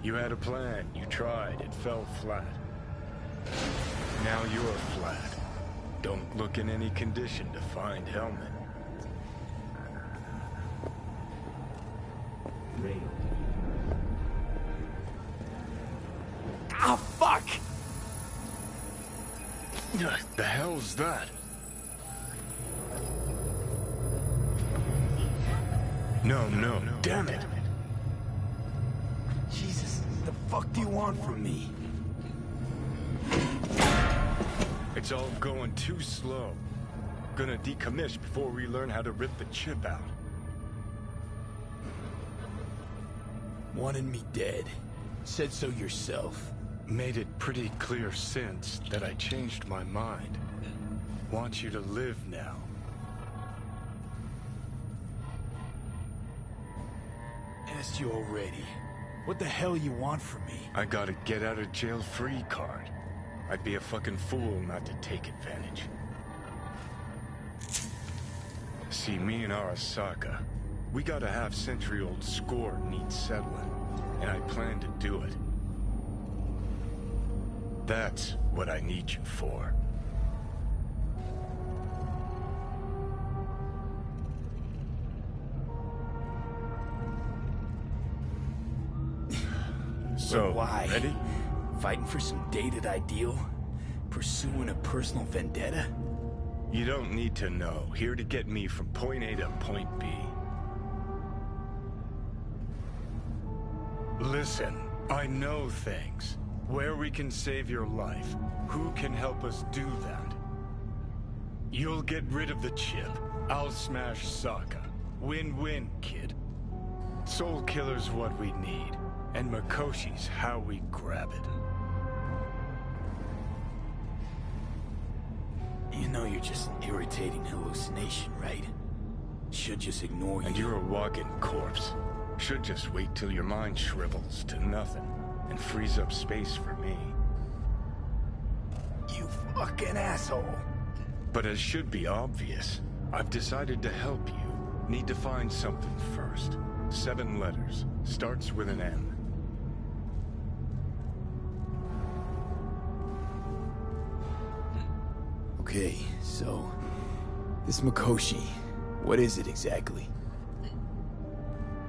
S10: You had a plan, you tried, it fell flat. Now you're flat. Don't look in any condition to find Hellman.
S4: Ah, fuck!
S10: The hell's that? No, damn it.
S4: Jesus, the fuck do you want from me?
S10: It's all going too slow. Gonna decommission before we learn how to rip the chip out.
S4: Wanted me dead. Said so yourself.
S10: Made it pretty clear since that I changed my mind. Want you to live now.
S4: Asked you already. What the hell you want from me?
S10: I got a get out of jail free card. I'd be a fucking fool not to take advantage. See, me and Arasaka, we got a half-century-old score needs settling, and I plan to do it. That's what I need you for. So,
S4: why?
S10: Ready?
S4: Fighting for some dated ideal? Pursuing a personal vendetta?
S10: You don't need to know. Here to get me from point A to point B. Listen, I know things. Where we can save your life. Who can help us do that? You'll get rid of the chip. I'll smash Sokka. Win-win, kid. Soul Killer's what we need. And Mikoshi's how we grab it.
S4: You know you're just an irritating hallucination, right? Should just ignore you.
S10: And you're a walking corpse. Should just wait till your mind shrivels to nothing and frees up space for me.
S4: You fucking asshole.
S10: But as should be obvious, I've decided to help you. Need to find something first. 7 letters. Starts with an M.
S4: Okay, so... this Mikoshi, what is it exactly?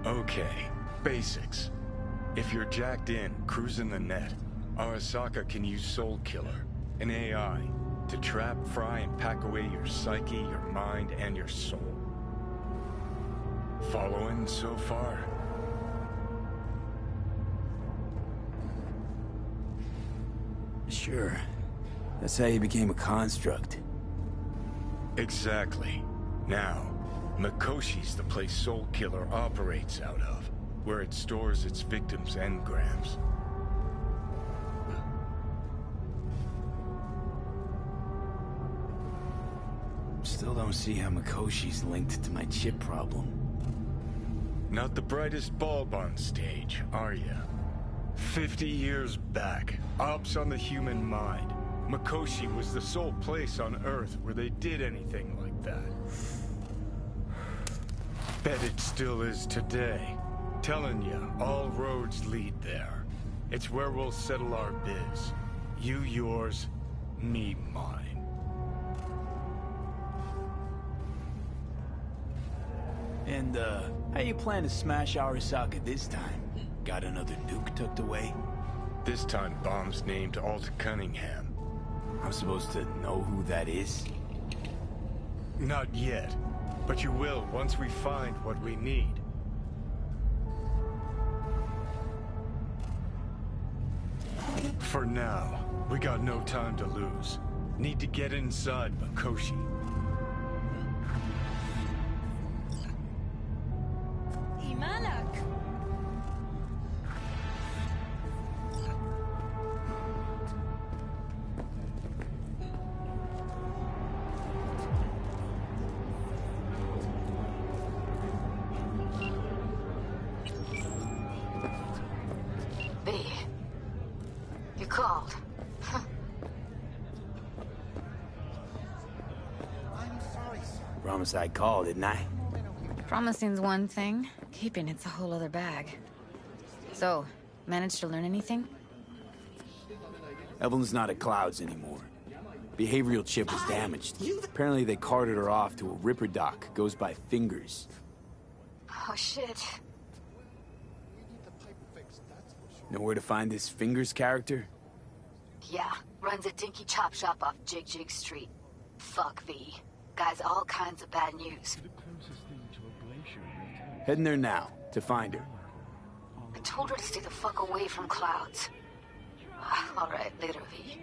S10: Okay, basics. If you're jacked in, cruising the net, Arasaka can use Soul Killer, an AI, to trap, fry, and pack away your psyche, your mind, and your soul. Following so far?
S4: Sure. That's how you became a construct.
S10: Exactly. Now, Mikoshi's the place Soul Killer operates out of, where it stores its victims' engrams.
S4: Still don't see how Mikoshi's linked to my chip problem.
S10: Not the brightest bulb on stage, are ya? 50 years back, ops on the human mind. Mikoshi was the sole place on Earth where they did anything like that. Bet it still is today. Telling ya, all roads lead there. It's where we'll settle our biz. You yours, me mine.
S4: And, how you plan to smash Arasaka this time? Got another nuke tucked away?
S10: This time bomb's named Alt Cunningham.
S4: I'm supposed to know who that is?
S10: Not yet, but you will once we find what we need. For now, we got no time to lose. Need to get inside Mikoshi.
S5: Imalak!
S3: You called.
S4: Promise I'd call, didn't I?
S21: Promising's one thing, keeping it's a whole other bag. So, Managed to learn anything?
S4: Evelyn's not at Clouds anymore. Behavioral chip was damaged. Apparently they carted her off to a Ripper doc. Goes by Fingers.
S21: Oh, shit.
S4: Know where to find this Fingers character?
S21: Yeah, runs a dinky chop shop off Jig Street. Fuck V. Guy's all kinds of bad news.
S4: Heading there now, to find her.
S21: I told her to stay the fuck away from Clouds. All right, later, V.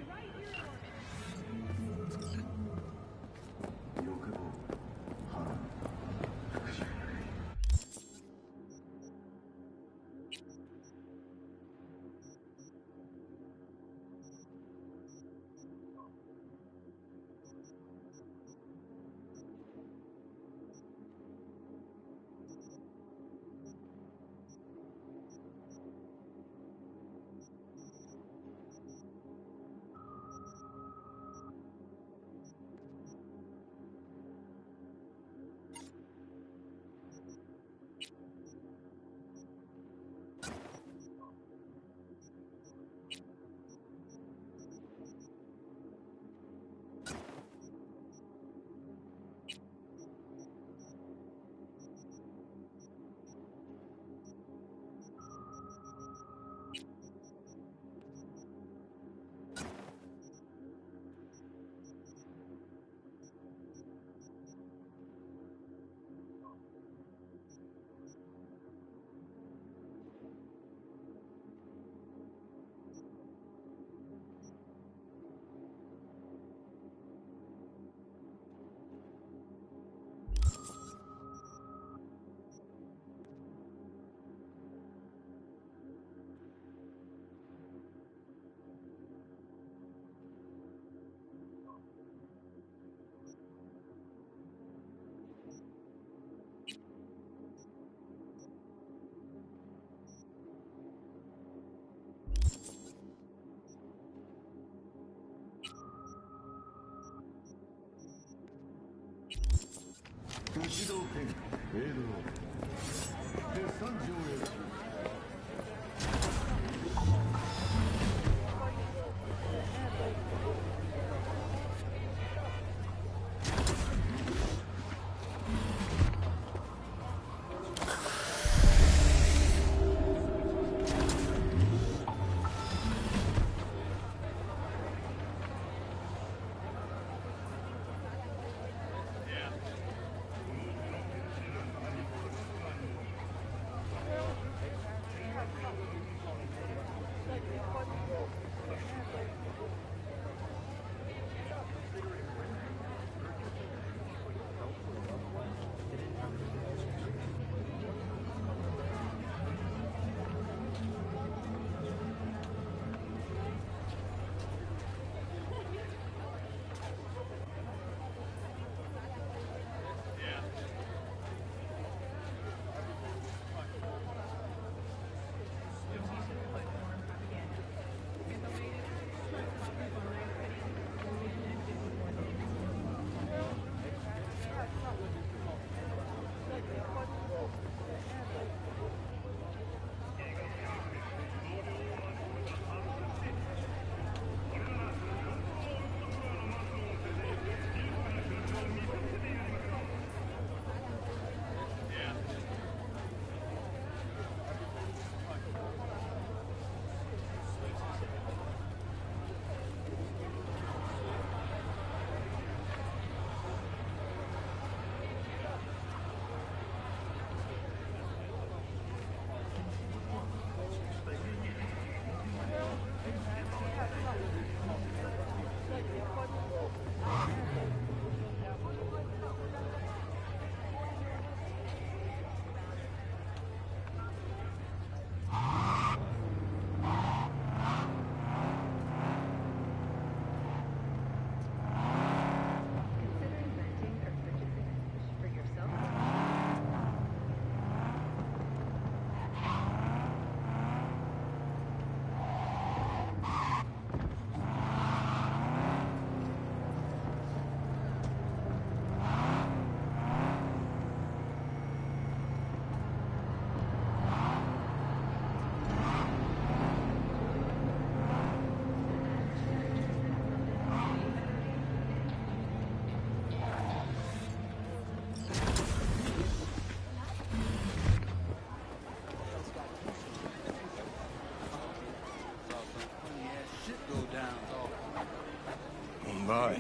S10: Come by.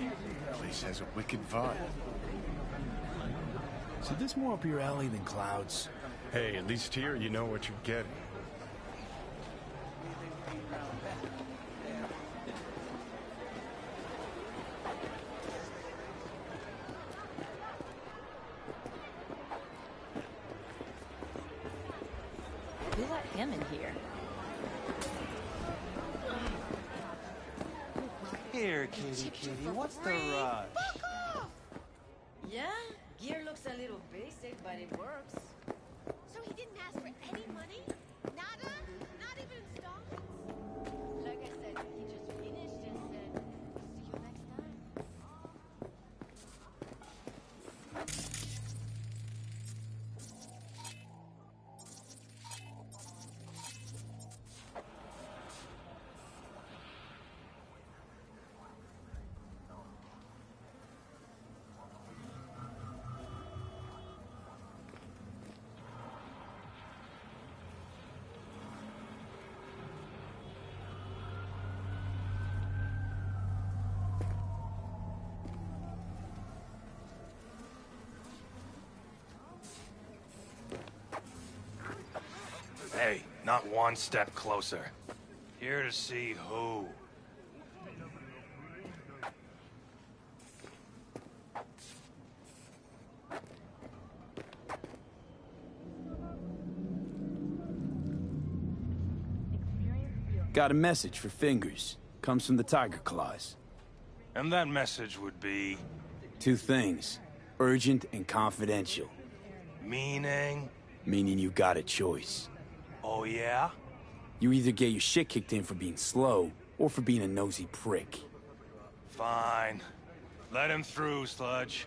S10: Place has a wicked vibe.
S4: So this more up your alley than Clouds?
S10: Hey, at least here you know what you're getting.
S3: Who let him in here?
S19: Here, kitty, what's the rush?
S3: Yeah, gear looks a little basic, but it works.
S6: So he didn't ask for any money? Nada? Not even installments? Like I said, he just finished and said, see you next time.
S2: Hey, not one step closer. Here to see who.
S4: Got a message for Fingers. Comes from the Tiger Claws.
S2: And that message would be...
S4: Two things. Urgent and confidential.
S2: Meaning?
S4: Meaning you got a choice.
S2: Oh, yeah?
S4: You either get your shit kicked in for being slow, or for being a nosy prick.
S2: Fine. Let him through, Sludge.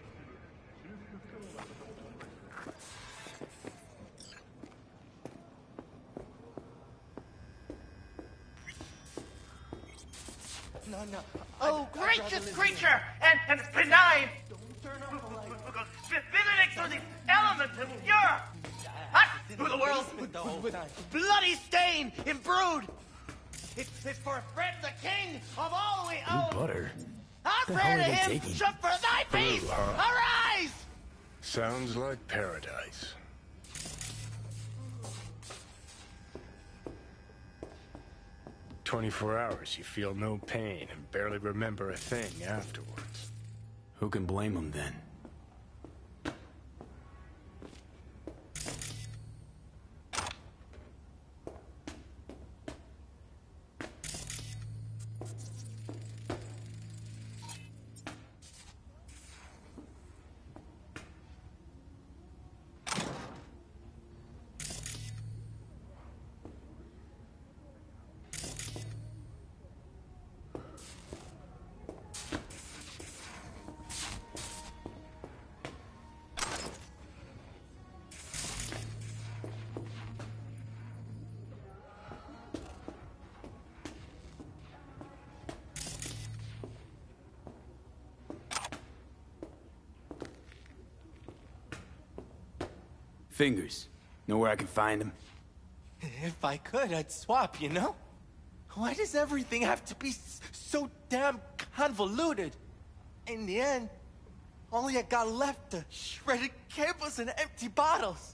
S18: No.
S22: Oh, gracious creature! And benign! Visiting through the elements of Europe! Hot through the world! Bloody stain imbrued! It's for a friend the king of all we own!
S4: Butter?
S22: Our
S4: The
S22: prayer to
S4: hell are they
S22: him
S4: taking?
S22: should for thy peace
S10: Blue, huh?
S22: arise!
S10: Sounds like paradise. "24 hours, you feel no pain and barely remember a thing afterwards."
S4: Who can blame him then? Fingers. Know where I can find him?
S19: If I could, I'd swap, you know? Why does everything have to be so damn convoluted? In the end, all I got left are shredded cables and empty bottles.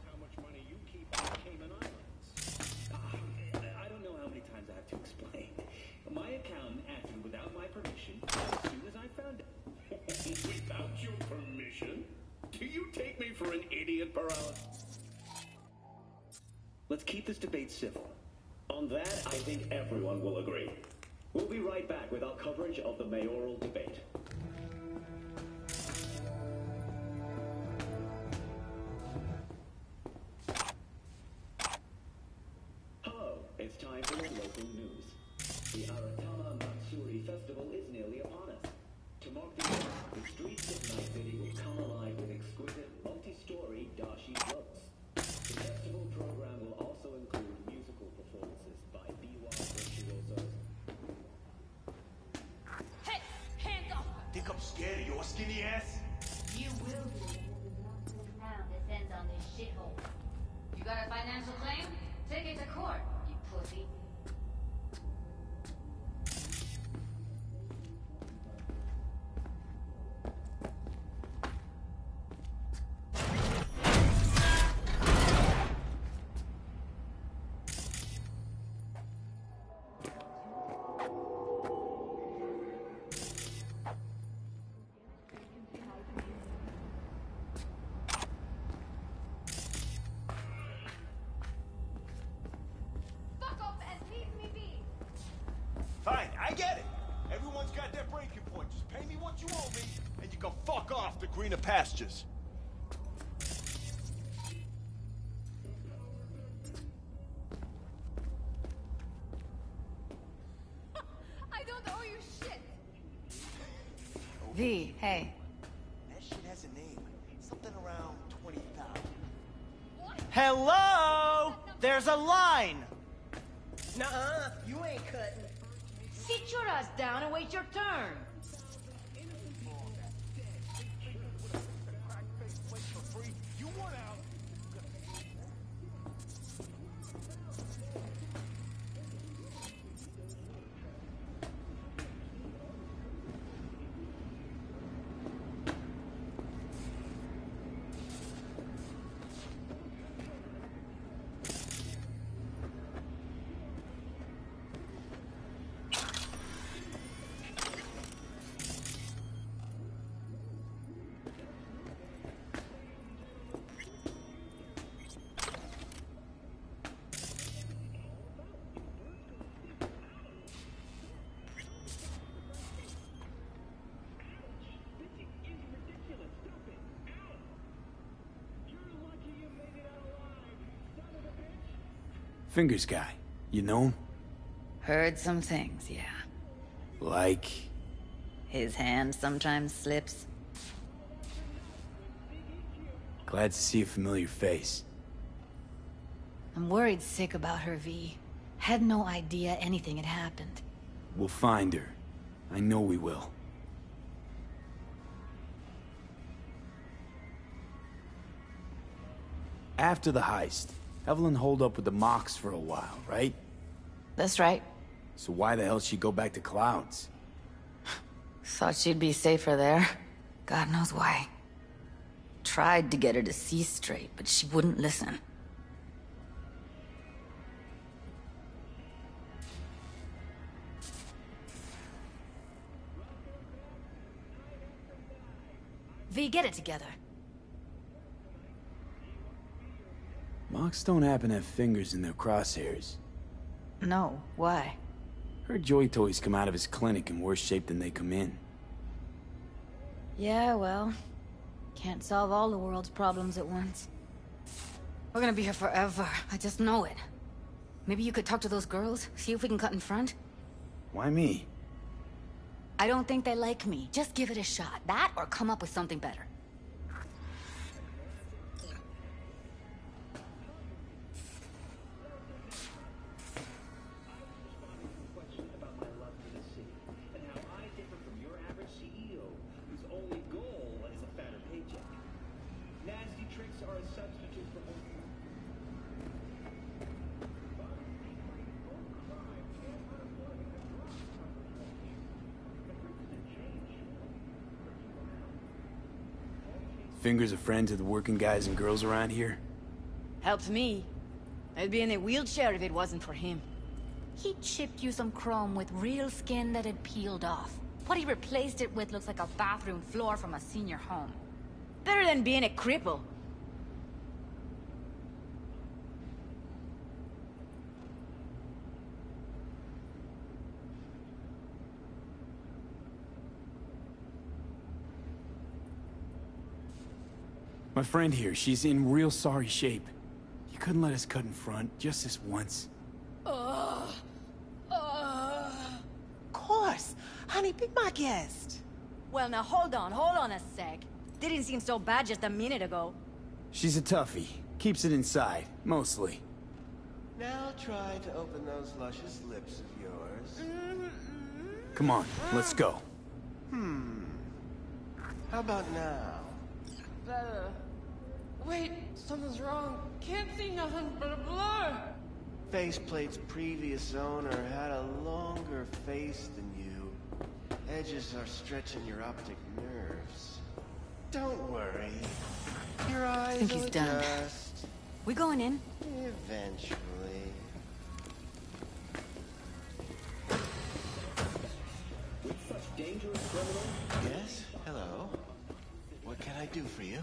S1: How much money you keep on the Cayman Islands? I don't know how many times I have to explain. My accountant acted without my permission as soon as I found it. Without your permission? Do you take me for an idiot, Barella? Let's keep this debate civil. On that, I think everyone will agree. We'll be right back with our coverage of the mayoral debate. Hello, it's time for your local news. The Aratama Matsuri Festival is nearly upon us. To mark the event, the streets of Night City will come alive with exquisite multi-story dashi floats. The festival
S20: scared of your skinny ass?
S21: You will be. Now descends on this shithole. You got a financial claim? Take it to court, you pussy.
S14: Fine, I get it. Everyone's got their breaking point. Just pay me what you owe me, and you can fuck off to greener pastures.
S5: I don't owe you shit.
S22: V, hey.
S14: That shit has a name. Something around 20,000.
S22: Hello? There's a line.
S11: Nuh-uh, you ain't cutting.
S21: Sit your ass down and wait your turn.
S14: You want out?
S4: Fingers guy. You know him?
S8: Heard some things, yeah.
S4: Like?
S8: His hand sometimes slips.
S4: Glad to see a familiar face.
S8: I'm worried sick about her, V. Had no idea anything had happened.
S4: We'll find her. I know we will. After the heist, Evelyn holed up with the Mox for a while, right?
S8: That's right.
S4: So why the hell she go back to Clouds?
S8: Thought she'd be safer there. God knows why. Tried to get her to see straight, but she wouldn't listen. V, get it together.
S4: Mox don't happen to have fingers in their crosshairs.
S8: No, why?
S4: Her joy toys come out of his clinic in worse shape than they come in.
S8: Yeah, well, can't solve all the world's problems at once. We're gonna be here forever, I just know it. Maybe you could talk to those girls, see if we can cut in front?
S4: Why me?
S8: I don't think they like me. Just give it a shot. That or come up with something better.
S4: Fingers a friend to the working guys and girls around here?
S8: Helps me. I'd be in a wheelchair if it wasn't for him. He chipped you some chrome with real skin that had peeled off. What he replaced it with looks like a bathroom floor from a senior home. Better than being a cripple.
S4: My friend here, she's in real sorry shape. You couldn't let us cut in front, just this once.
S22: Of course. Honey, be my guest.
S8: Well, now hold on a sec. Didn't seem so bad just a minute ago.
S4: She's a toughie. Keeps it inside, mostly.
S13: Now try to open those luscious lips of yours.
S4: Come on, let's go.
S13: How about now?
S3: Better. Wait, something's wrong. Can't see nothing but a blur.
S13: Faceplate's previous owner had a longer face than you. Edges are stretching your optic nerves. Don't worry. Your eyes
S8: I think
S13: will
S8: he's done.
S13: adjust.
S8: We going in?
S13: Eventually.
S1: With such dangerous criminals,
S13: Yes? Hello? What can I do for you?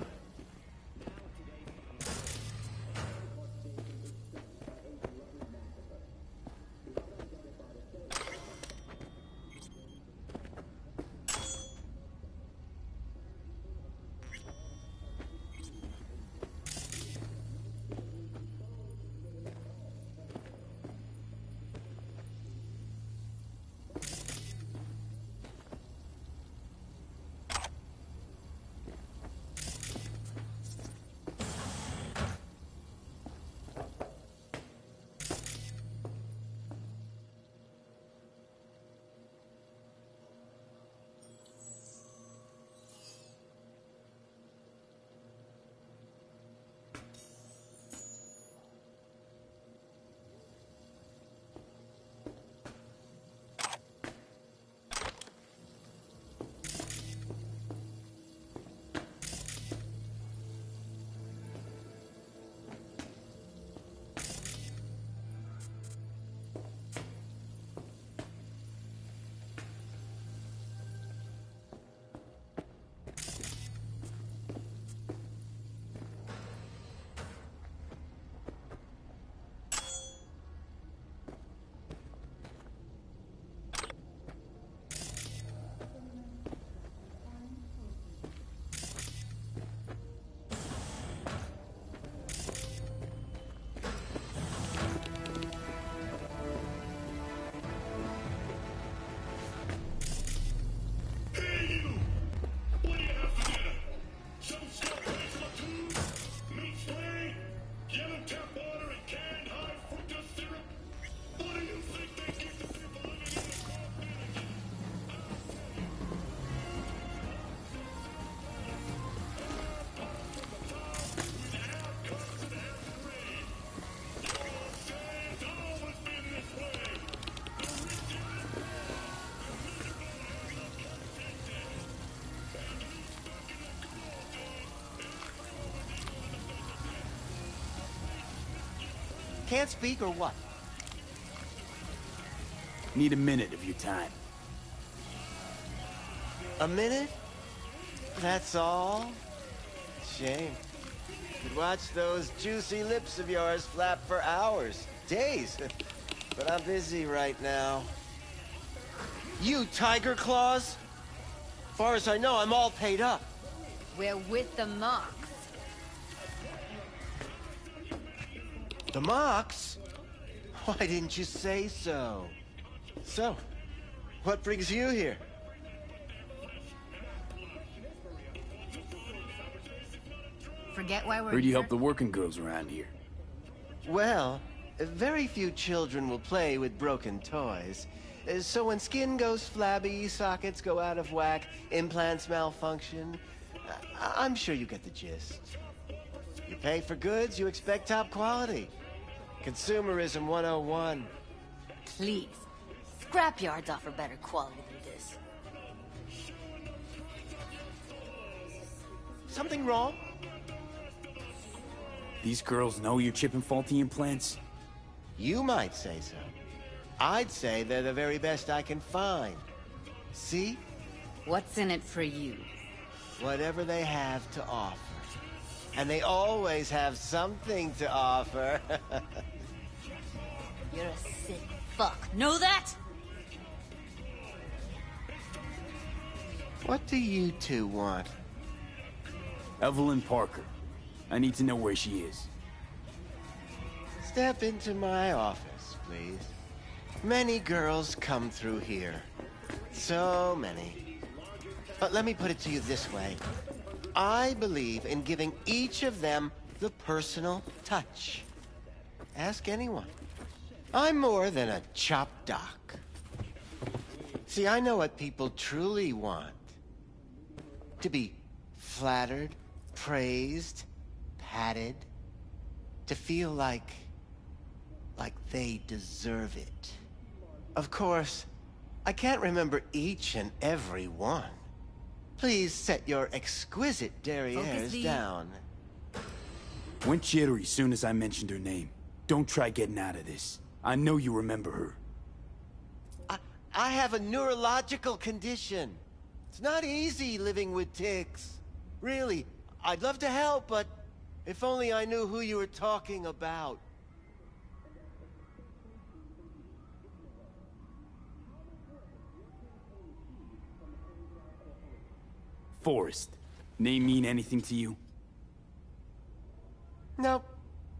S13: Can't speak or what?
S4: Need a minute of your time.
S13: A minute? That's all? Shame. Could watch those juicy lips of yours flap for hours, days. But I'm busy right now. You Tiger Claws? Far as I know, I'm all paid up.
S8: We're with the Mox.
S13: The Mox? Why didn't you say so? So, what brings you here?
S8: Forget why we're
S4: Heard you
S8: here?
S4: help the working girls around here.
S13: Well, very few children will play with broken toys. So when skin goes flabby, sockets go out of whack, implants malfunction, I'm sure you get the gist. You pay for goods, you expect top quality. Consumerism 101.
S8: Please. Scrapyards offer better quality than this.
S13: Something wrong?
S4: These girls know you're chipping faulty implants?
S13: You might say so. I'd say they're the very best I can find. See?
S8: What's in it for you?
S13: Whatever they have to offer. And they always have something to offer.
S8: You're a sick fuck. Know that?
S13: What do you two want?
S4: Evelyn Parker. I need to know where she is.
S13: Step into my office, please. Many girls come through here. So many. But let me put it to you this way. I believe in giving each of them the personal touch. Ask anyone. I'm more than a chop doc. See, I know what people truly want. To be flattered, praised, patted. To feel like they deserve it. Of course, I can't remember each and every one. Please set your exquisite derrieres down.
S4: Went jittery soon as I mentioned her name. Don't try getting out of this. I know you remember her.
S13: I have a neurological condition. It's not easy living with tics. Really, I'd love to help, but if only I knew who you were talking about.
S4: Forrest. Name mean anything to you?
S13: Nope.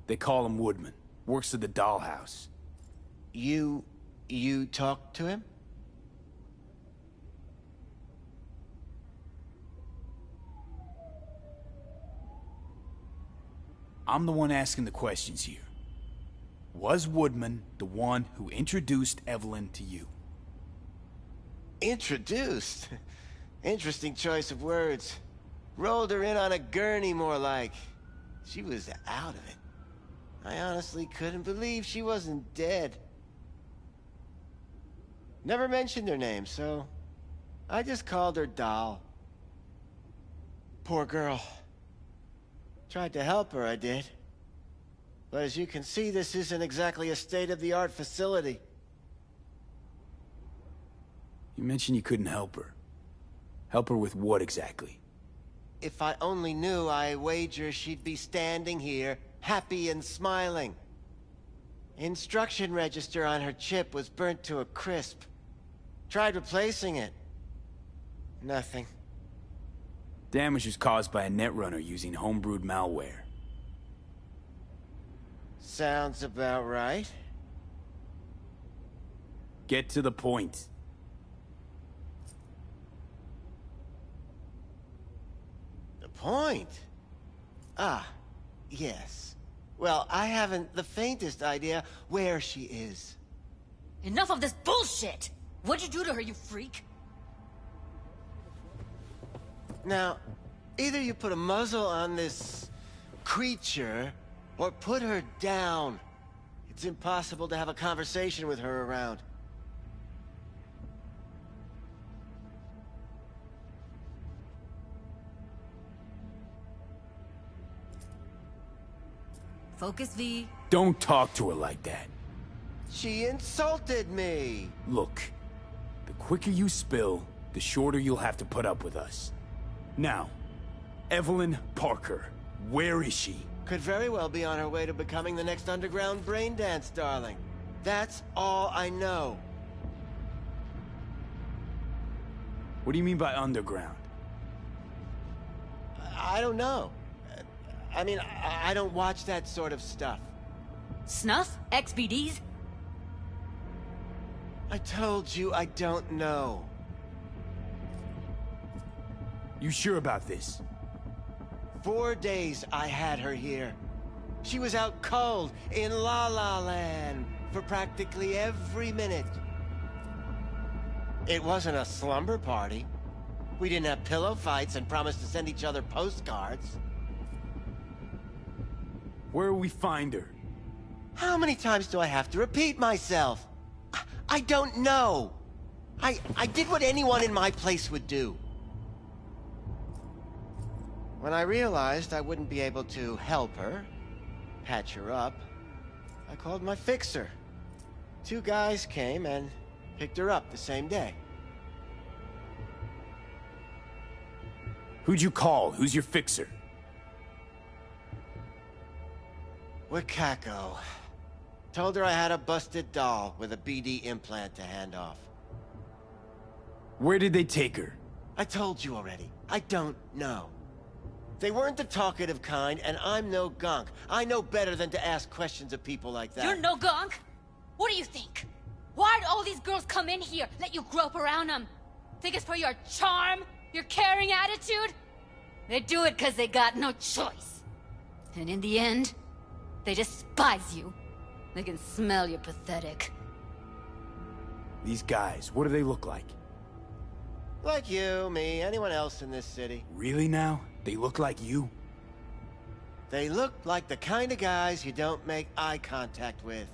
S4: They call him Woodman. Works at the dollhouse.
S13: You talked to him?
S4: I'm the one asking the questions here. Was Woodman the one who introduced Evelyn to you?
S13: Introduced? Interesting choice of words. Rolled her in on a gurney, more like. She was out of it. I honestly couldn't believe she wasn't dead. Never mentioned her name, so I just called her Doll. Poor girl. Tried to help her, I did. But as you can see, this isn't exactly a state-of-the-art facility.
S4: You mentioned you couldn't help her. Help her with what exactly?
S13: If I only knew, I wager she'd be standing here, happy and smiling. Instruction register on her chip was burnt to a crisp. Tried replacing it. Nothing.
S4: Damage was caused by a netrunner using homebrewed malware.
S13: Sounds about right.
S4: Get to the point.
S13: The point? Ah, yes. Well, I haven't the faintest idea where she is.
S8: Enough of this bullshit! What'd you do to her, you freak?
S13: Now, either you put a muzzle on this creature, or put her down. It's impossible to have a conversation with her around.
S8: Focus, V.
S4: Don't talk to her like that.
S13: She insulted me!
S4: Look, the quicker you spill, the shorter you'll have to put up with us. Now, Evelyn Parker, where is she?
S13: Could very well be on her way to becoming the next underground braindance darling. That's all I know.
S4: What do you mean by underground?
S13: I don't know. I mean, I don't watch that sort of stuff.
S8: Snuff? XBDs?
S13: I told you I don't know.
S4: You sure about this?
S13: 4 days I had her here. She was out cold in La La Land for practically every minute. It wasn't a slumber party. We didn't have pillow fights and promised to send each other postcards.
S4: Where will we find her?
S13: How many times do I have to repeat myself? I don't know. I did what anyone in my place would do. When I realized I wouldn't be able to help her, patch her up, I called my fixer. 2 guys came and picked her up the same day.
S4: Who'd you call? Who's your fixer?
S13: Wakako. Told her I had a busted doll with a BD implant to hand off.
S4: Where did they take her?
S13: I told you already. I don't know. They weren't the talkative kind, and I'm no gonk. I know better than to ask questions of people like that.
S8: You're no gonk? What do you think? Why'd all these girls come in here, let you grope around them? Think it's for your charm? Your caring attitude? They do it because they got no choice. And in the end, they despise you. They can smell you're pathetic.
S4: These guys, what do they look like?
S13: Like you, me, anyone else in this city.
S4: Really now? They look like you?
S13: They look like the kind of guys you don't make eye contact with.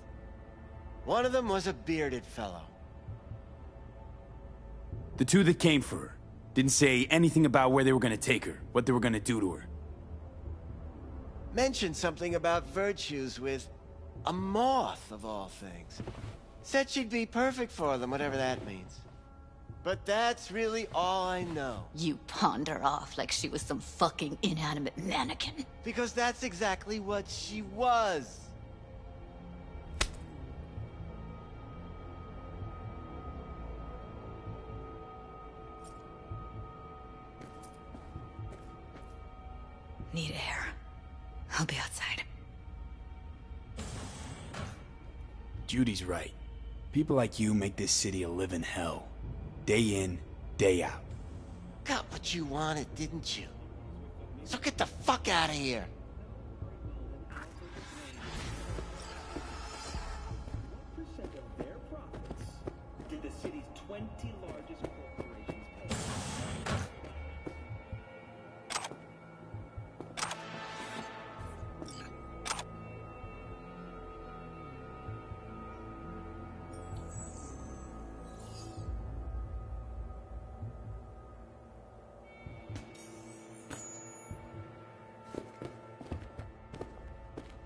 S13: One of them was a bearded fellow.
S4: The two that came for her didn't say anything about where they were gonna take her, what they were gonna do to her.
S13: Mentioned something about virtues with a moth, of all things. Said she'd be perfect for them, whatever that means. But that's really all I know.
S21: You pawned her off like she was some fucking inanimate mannequin.
S13: Because that's exactly what she was.
S21: Need air. I'll be outside.
S4: Judy's right. People like you make this city a living hell. Day in, day out.
S13: Got what you wanted, didn't you? So get the fuck out of here.
S1: What percent of their profits did the city's 20 largest corporations pay?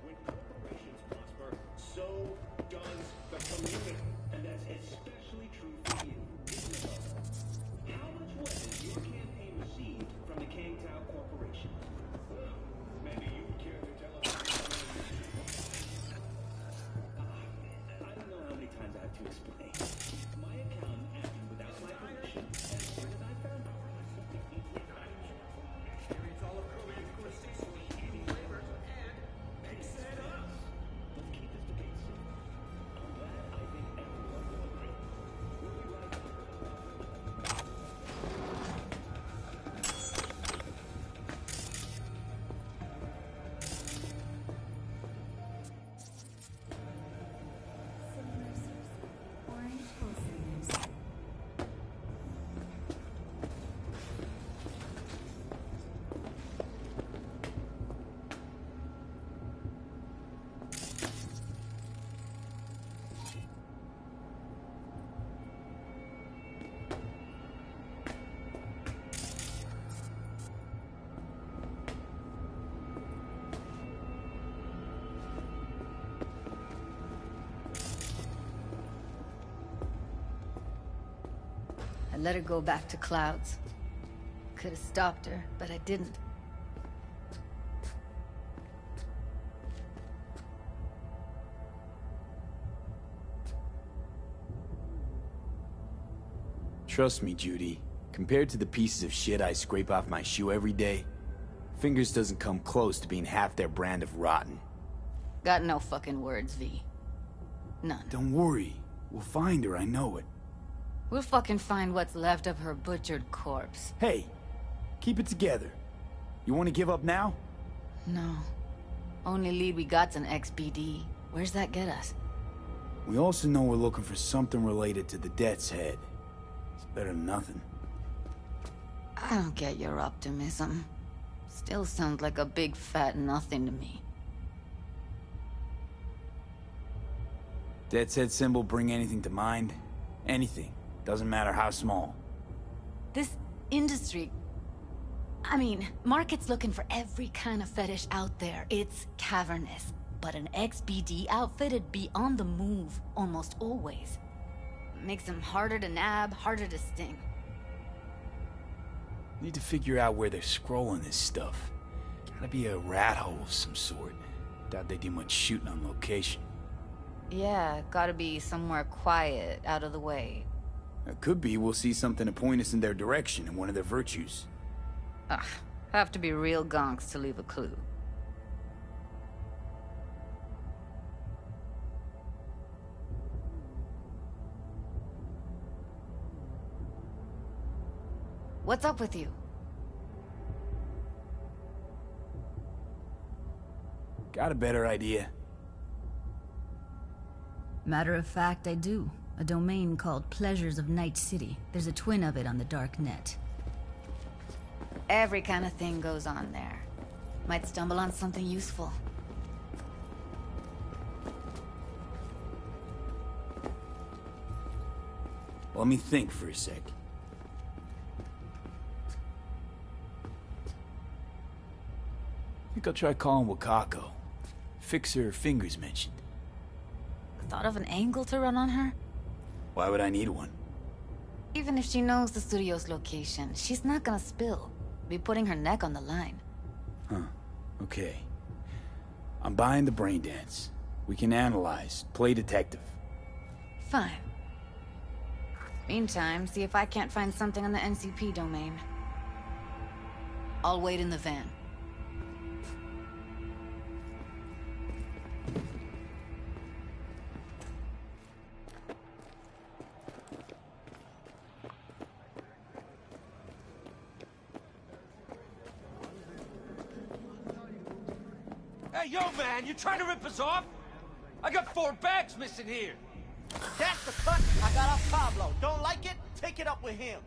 S1: When corporations prosper, so does the community. And that's especially true for you, isn't it, Lola? How much was it your campaign received from the Kangtao Corporation? Well, maybe you'd care to tell us. I don't know how many times I have to explain. My accountant acted without my permission as soon as I found out.
S11: Experience all of Korean linguistics, eating flavors, and make set up.
S1: Let's keep this debate simple. I'm glad I think everyone will agree. We'll be right back.
S21: I let her go back to Clouds. Could have stopped her, but I didn't.
S4: Trust me, Judy. Compared to the pieces of shit I scrape off my shoe every day, Fingers doesn't come close to being half their brand of rotten.
S21: Got no fucking words, V. None.
S4: Don't worry. We'll find her, I know it.
S21: We'll fucking find what's left of her butchered corpse.
S4: Hey, keep it together. You want to give up now?
S21: No. Only lead we got's an XBD. Where's that get us?
S4: We also know we're looking for something related to the Death's Head. It's better than nothing.
S21: I don't get your optimism. Still sounds like a big fat nothing to me.
S4: Death's Head symbol bring anything to mind? Anything. Doesn't matter how small.
S21: This industry... I mean, market's looking for every kind of fetish out there. It's cavernous. But an XBD outfit'd be on the move, almost always. Makes them harder to nab, harder to sting.
S4: Need to figure out where they're scrolling this stuff. Gotta be a rat hole of some sort. Doubt they do much shooting on location.
S21: Yeah, gotta be somewhere quiet, out of the way.
S4: It could be we'll see something to point us in their direction in one of their virtues.
S21: Ugh, have to be real gonks to leave a clue. What's up with you?
S4: Got a better idea?
S21: Matter of fact, I do. A domain called Pleasures of Night City. There's a twin of it on the dark net. Every kind of thing goes on there. Might stumble on something useful.
S4: Let me think for a sec. I think I'll try calling Wakako. Fix her fingers mentioned.
S21: Thought of an angle to run on her?
S4: Why would I need one?
S21: Even if she knows the studio's location, she's not gonna spill. Be putting her neck on the line.
S4: Huh. Okay. I'm buying the brain dance. We can analyze, play detective.
S21: Fine. Meantime, see if I can't find something on the NCP domain. I'll wait in the van.
S22: Hey, yo, man, you trying to rip us off? I got 4 bags missing here.
S11: That's the cut I got off Pablo. Don't like it? Take it up with him.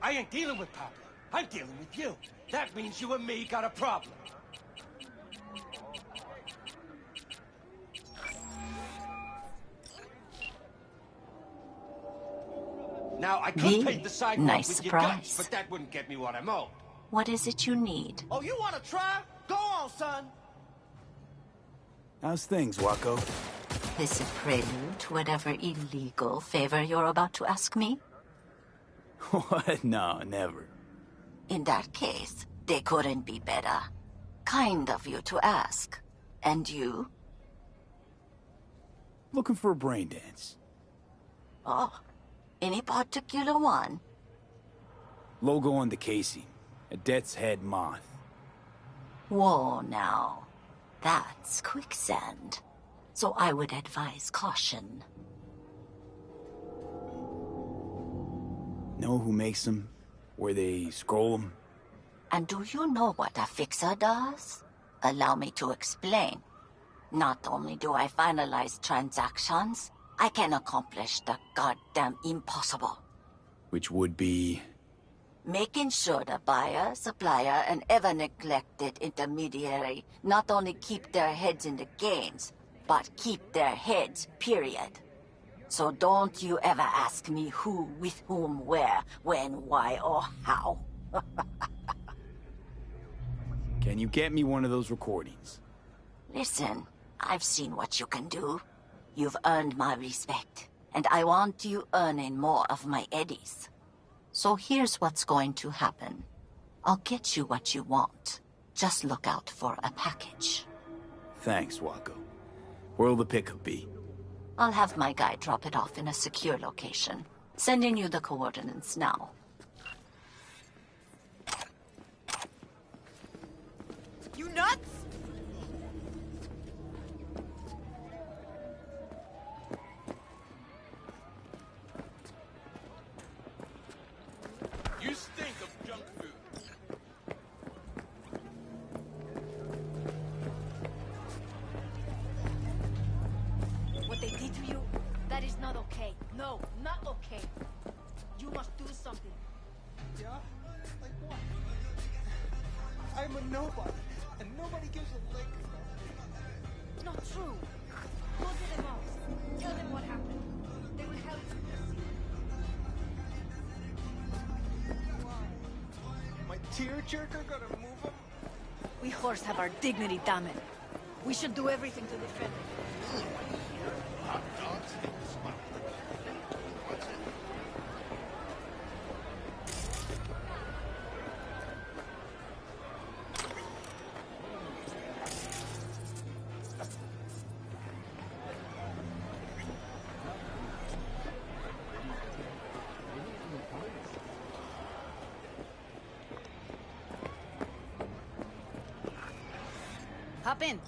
S22: I ain't dealing with Pablo. I'm dealing with you. That means you and me got a problem. Now, I could paint the sidewalk
S12: nice
S22: with
S12: surprise.
S22: your guts, but that wouldn't get me what I'm owed.
S12: What is it you need?
S11: Oh, you want to try? Go on, son.
S4: How's things, Wako?
S12: This a prelude to whatever illegal favor you're about to ask me?
S4: What? No, never.
S12: In that case, they couldn't be better. Kind of you to ask. And you?
S4: Looking for a brain dance.
S12: Oh, any particular one?
S4: Logo on the casing. A death's head moth.
S12: Whoa, now. That's quicksand. So I would advise caution.
S4: Know who makes them? Where they scroll them?
S12: And do you know what a fixer does? Allow me to explain. Not only do I finalize transactions, I can accomplish the goddamn impossible.
S4: Which would be...
S12: Making sure the buyer, supplier, and ever-neglected intermediary not only keep their heads in the games, but keep their heads, period. So don't you ever ask me who, with whom, where, when, why, or how.
S4: Can you get me one of those recordings?
S12: Listen, I've seen what you can do. You've earned my respect, and I want you earning more of my eddies. So here's what's going to happen. I'll get you what you want. Just look out for a package.
S4: Thanks, Wako. Where'll the pickup be?
S12: I'll have my guy drop it off in a secure location. Sending you the coordinates now.
S5: You nuts?
S22: You stink of junk food.
S5: What they did to you, that is not okay. No, not okay. You must do something.
S7: Yeah? Like what? I'm a nobody, and nobody gives a lick.
S5: Not true. Go to the mouse. Tell them what happened. They will help you.
S7: My tearjerker gonna move him?
S21: We horse have our dignity, damn it. We should do everything to defend it.
S7: Hot dogs?
S21: Hop in.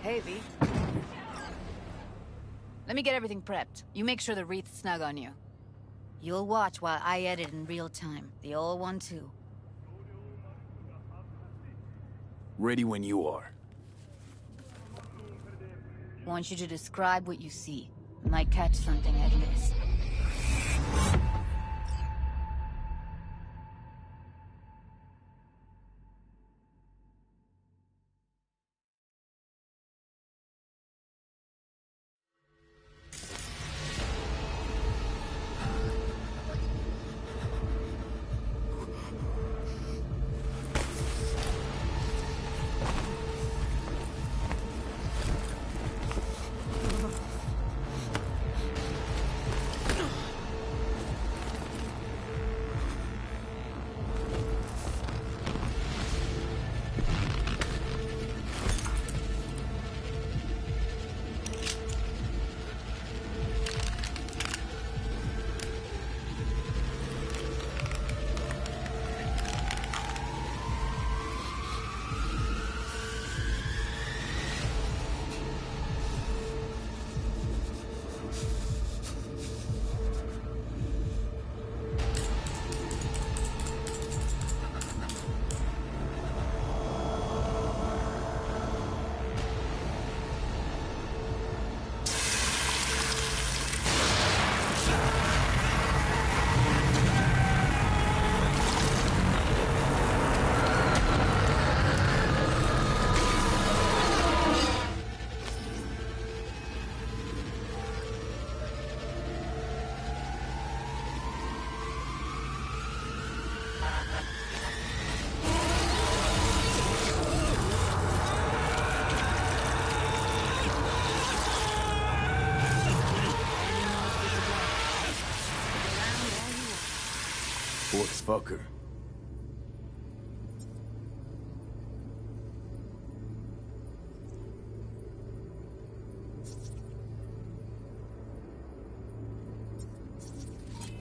S21: Hey, V. Let me get everything prepped. You make sure the wreath's snug on you. You'll watch while I edit in real time. The old one, too.
S4: Ready when you are.
S21: Want you to describe what you see. Might catch something I'd miss.
S4: Fourth fucker.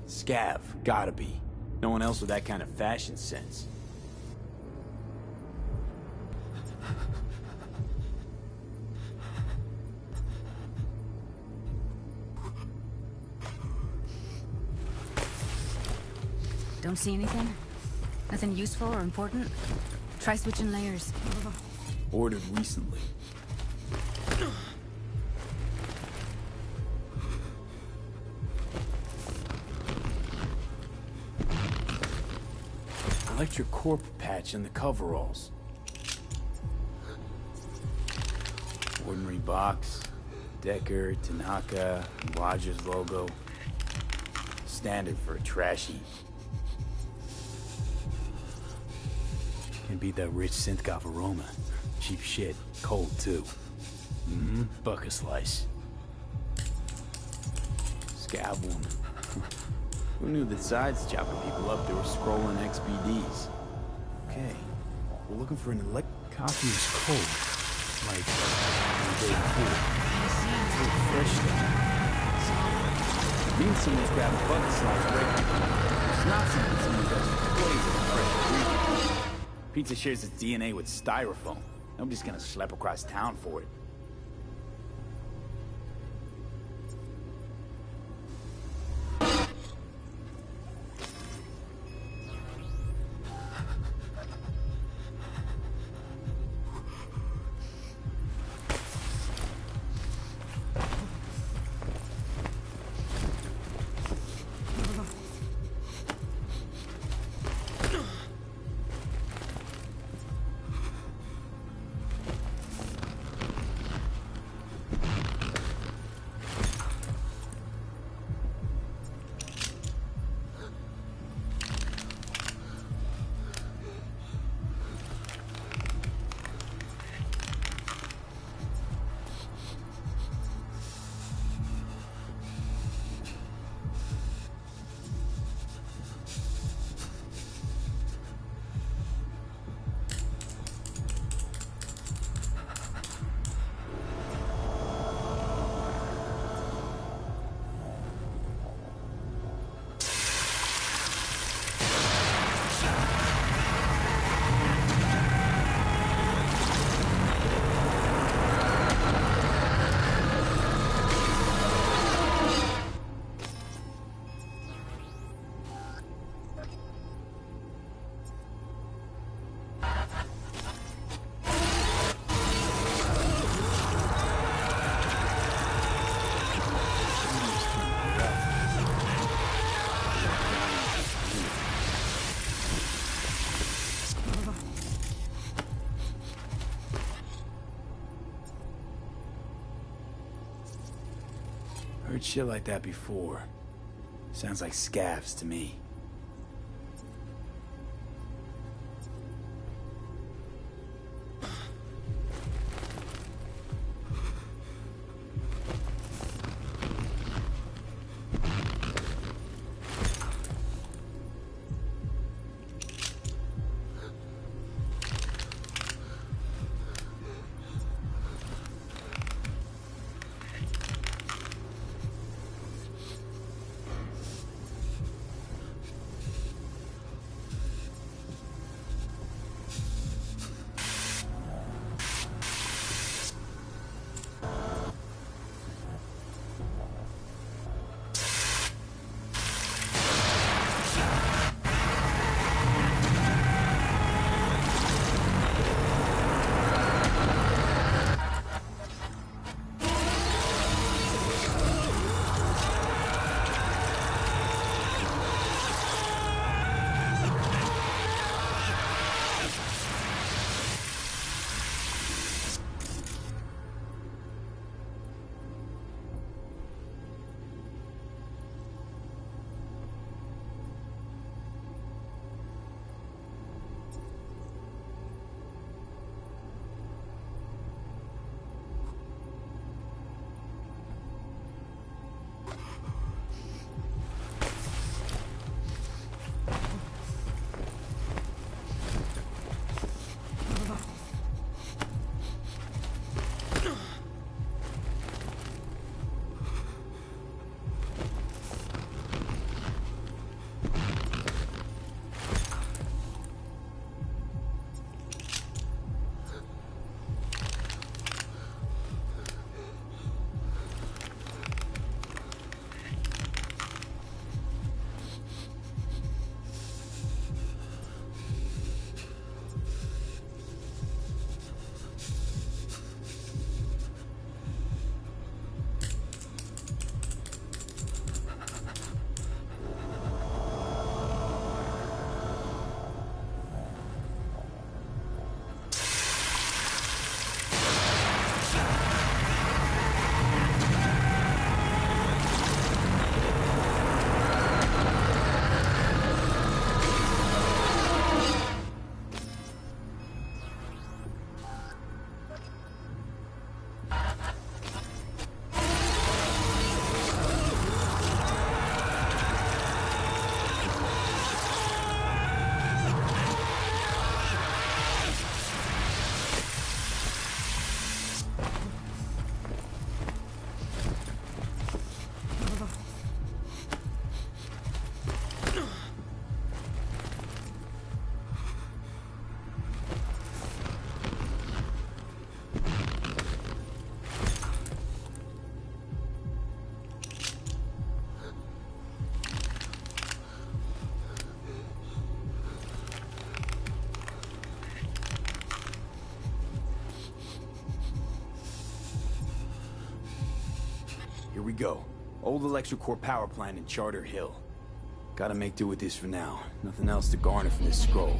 S4: Scav, gotta be. No one else with that kind of fashion sense.
S21: Don't see anything? Nothing useful or important? Try switching layers.
S4: Ordered recently. Electric corp patch in the coveralls. Ordinary box. Decker, Tanaka, Rogers logo. Standard for a trashy. Can beat that rich synth-goth aroma. Cheap shit. Cold, too. Buck a slice. Scab woman. Who knew that sides chopping people up, they were scrolling XBDs? Okay. We're looking for an coffee is cold. Like, the day before. It's a little fresh stuff. Means someone's grabbed a bucket slice regularly. It's not something someone does flavor fresh ingredients. Pizza shares its DNA with styrofoam. Nobody's gonna schlep across town for it. Heard shit like that before. Sounds like scavs to me. Here we go. Old electrical power plant in Charter Hill. Gotta make do with this for now. Nothing else to garner from this scroll.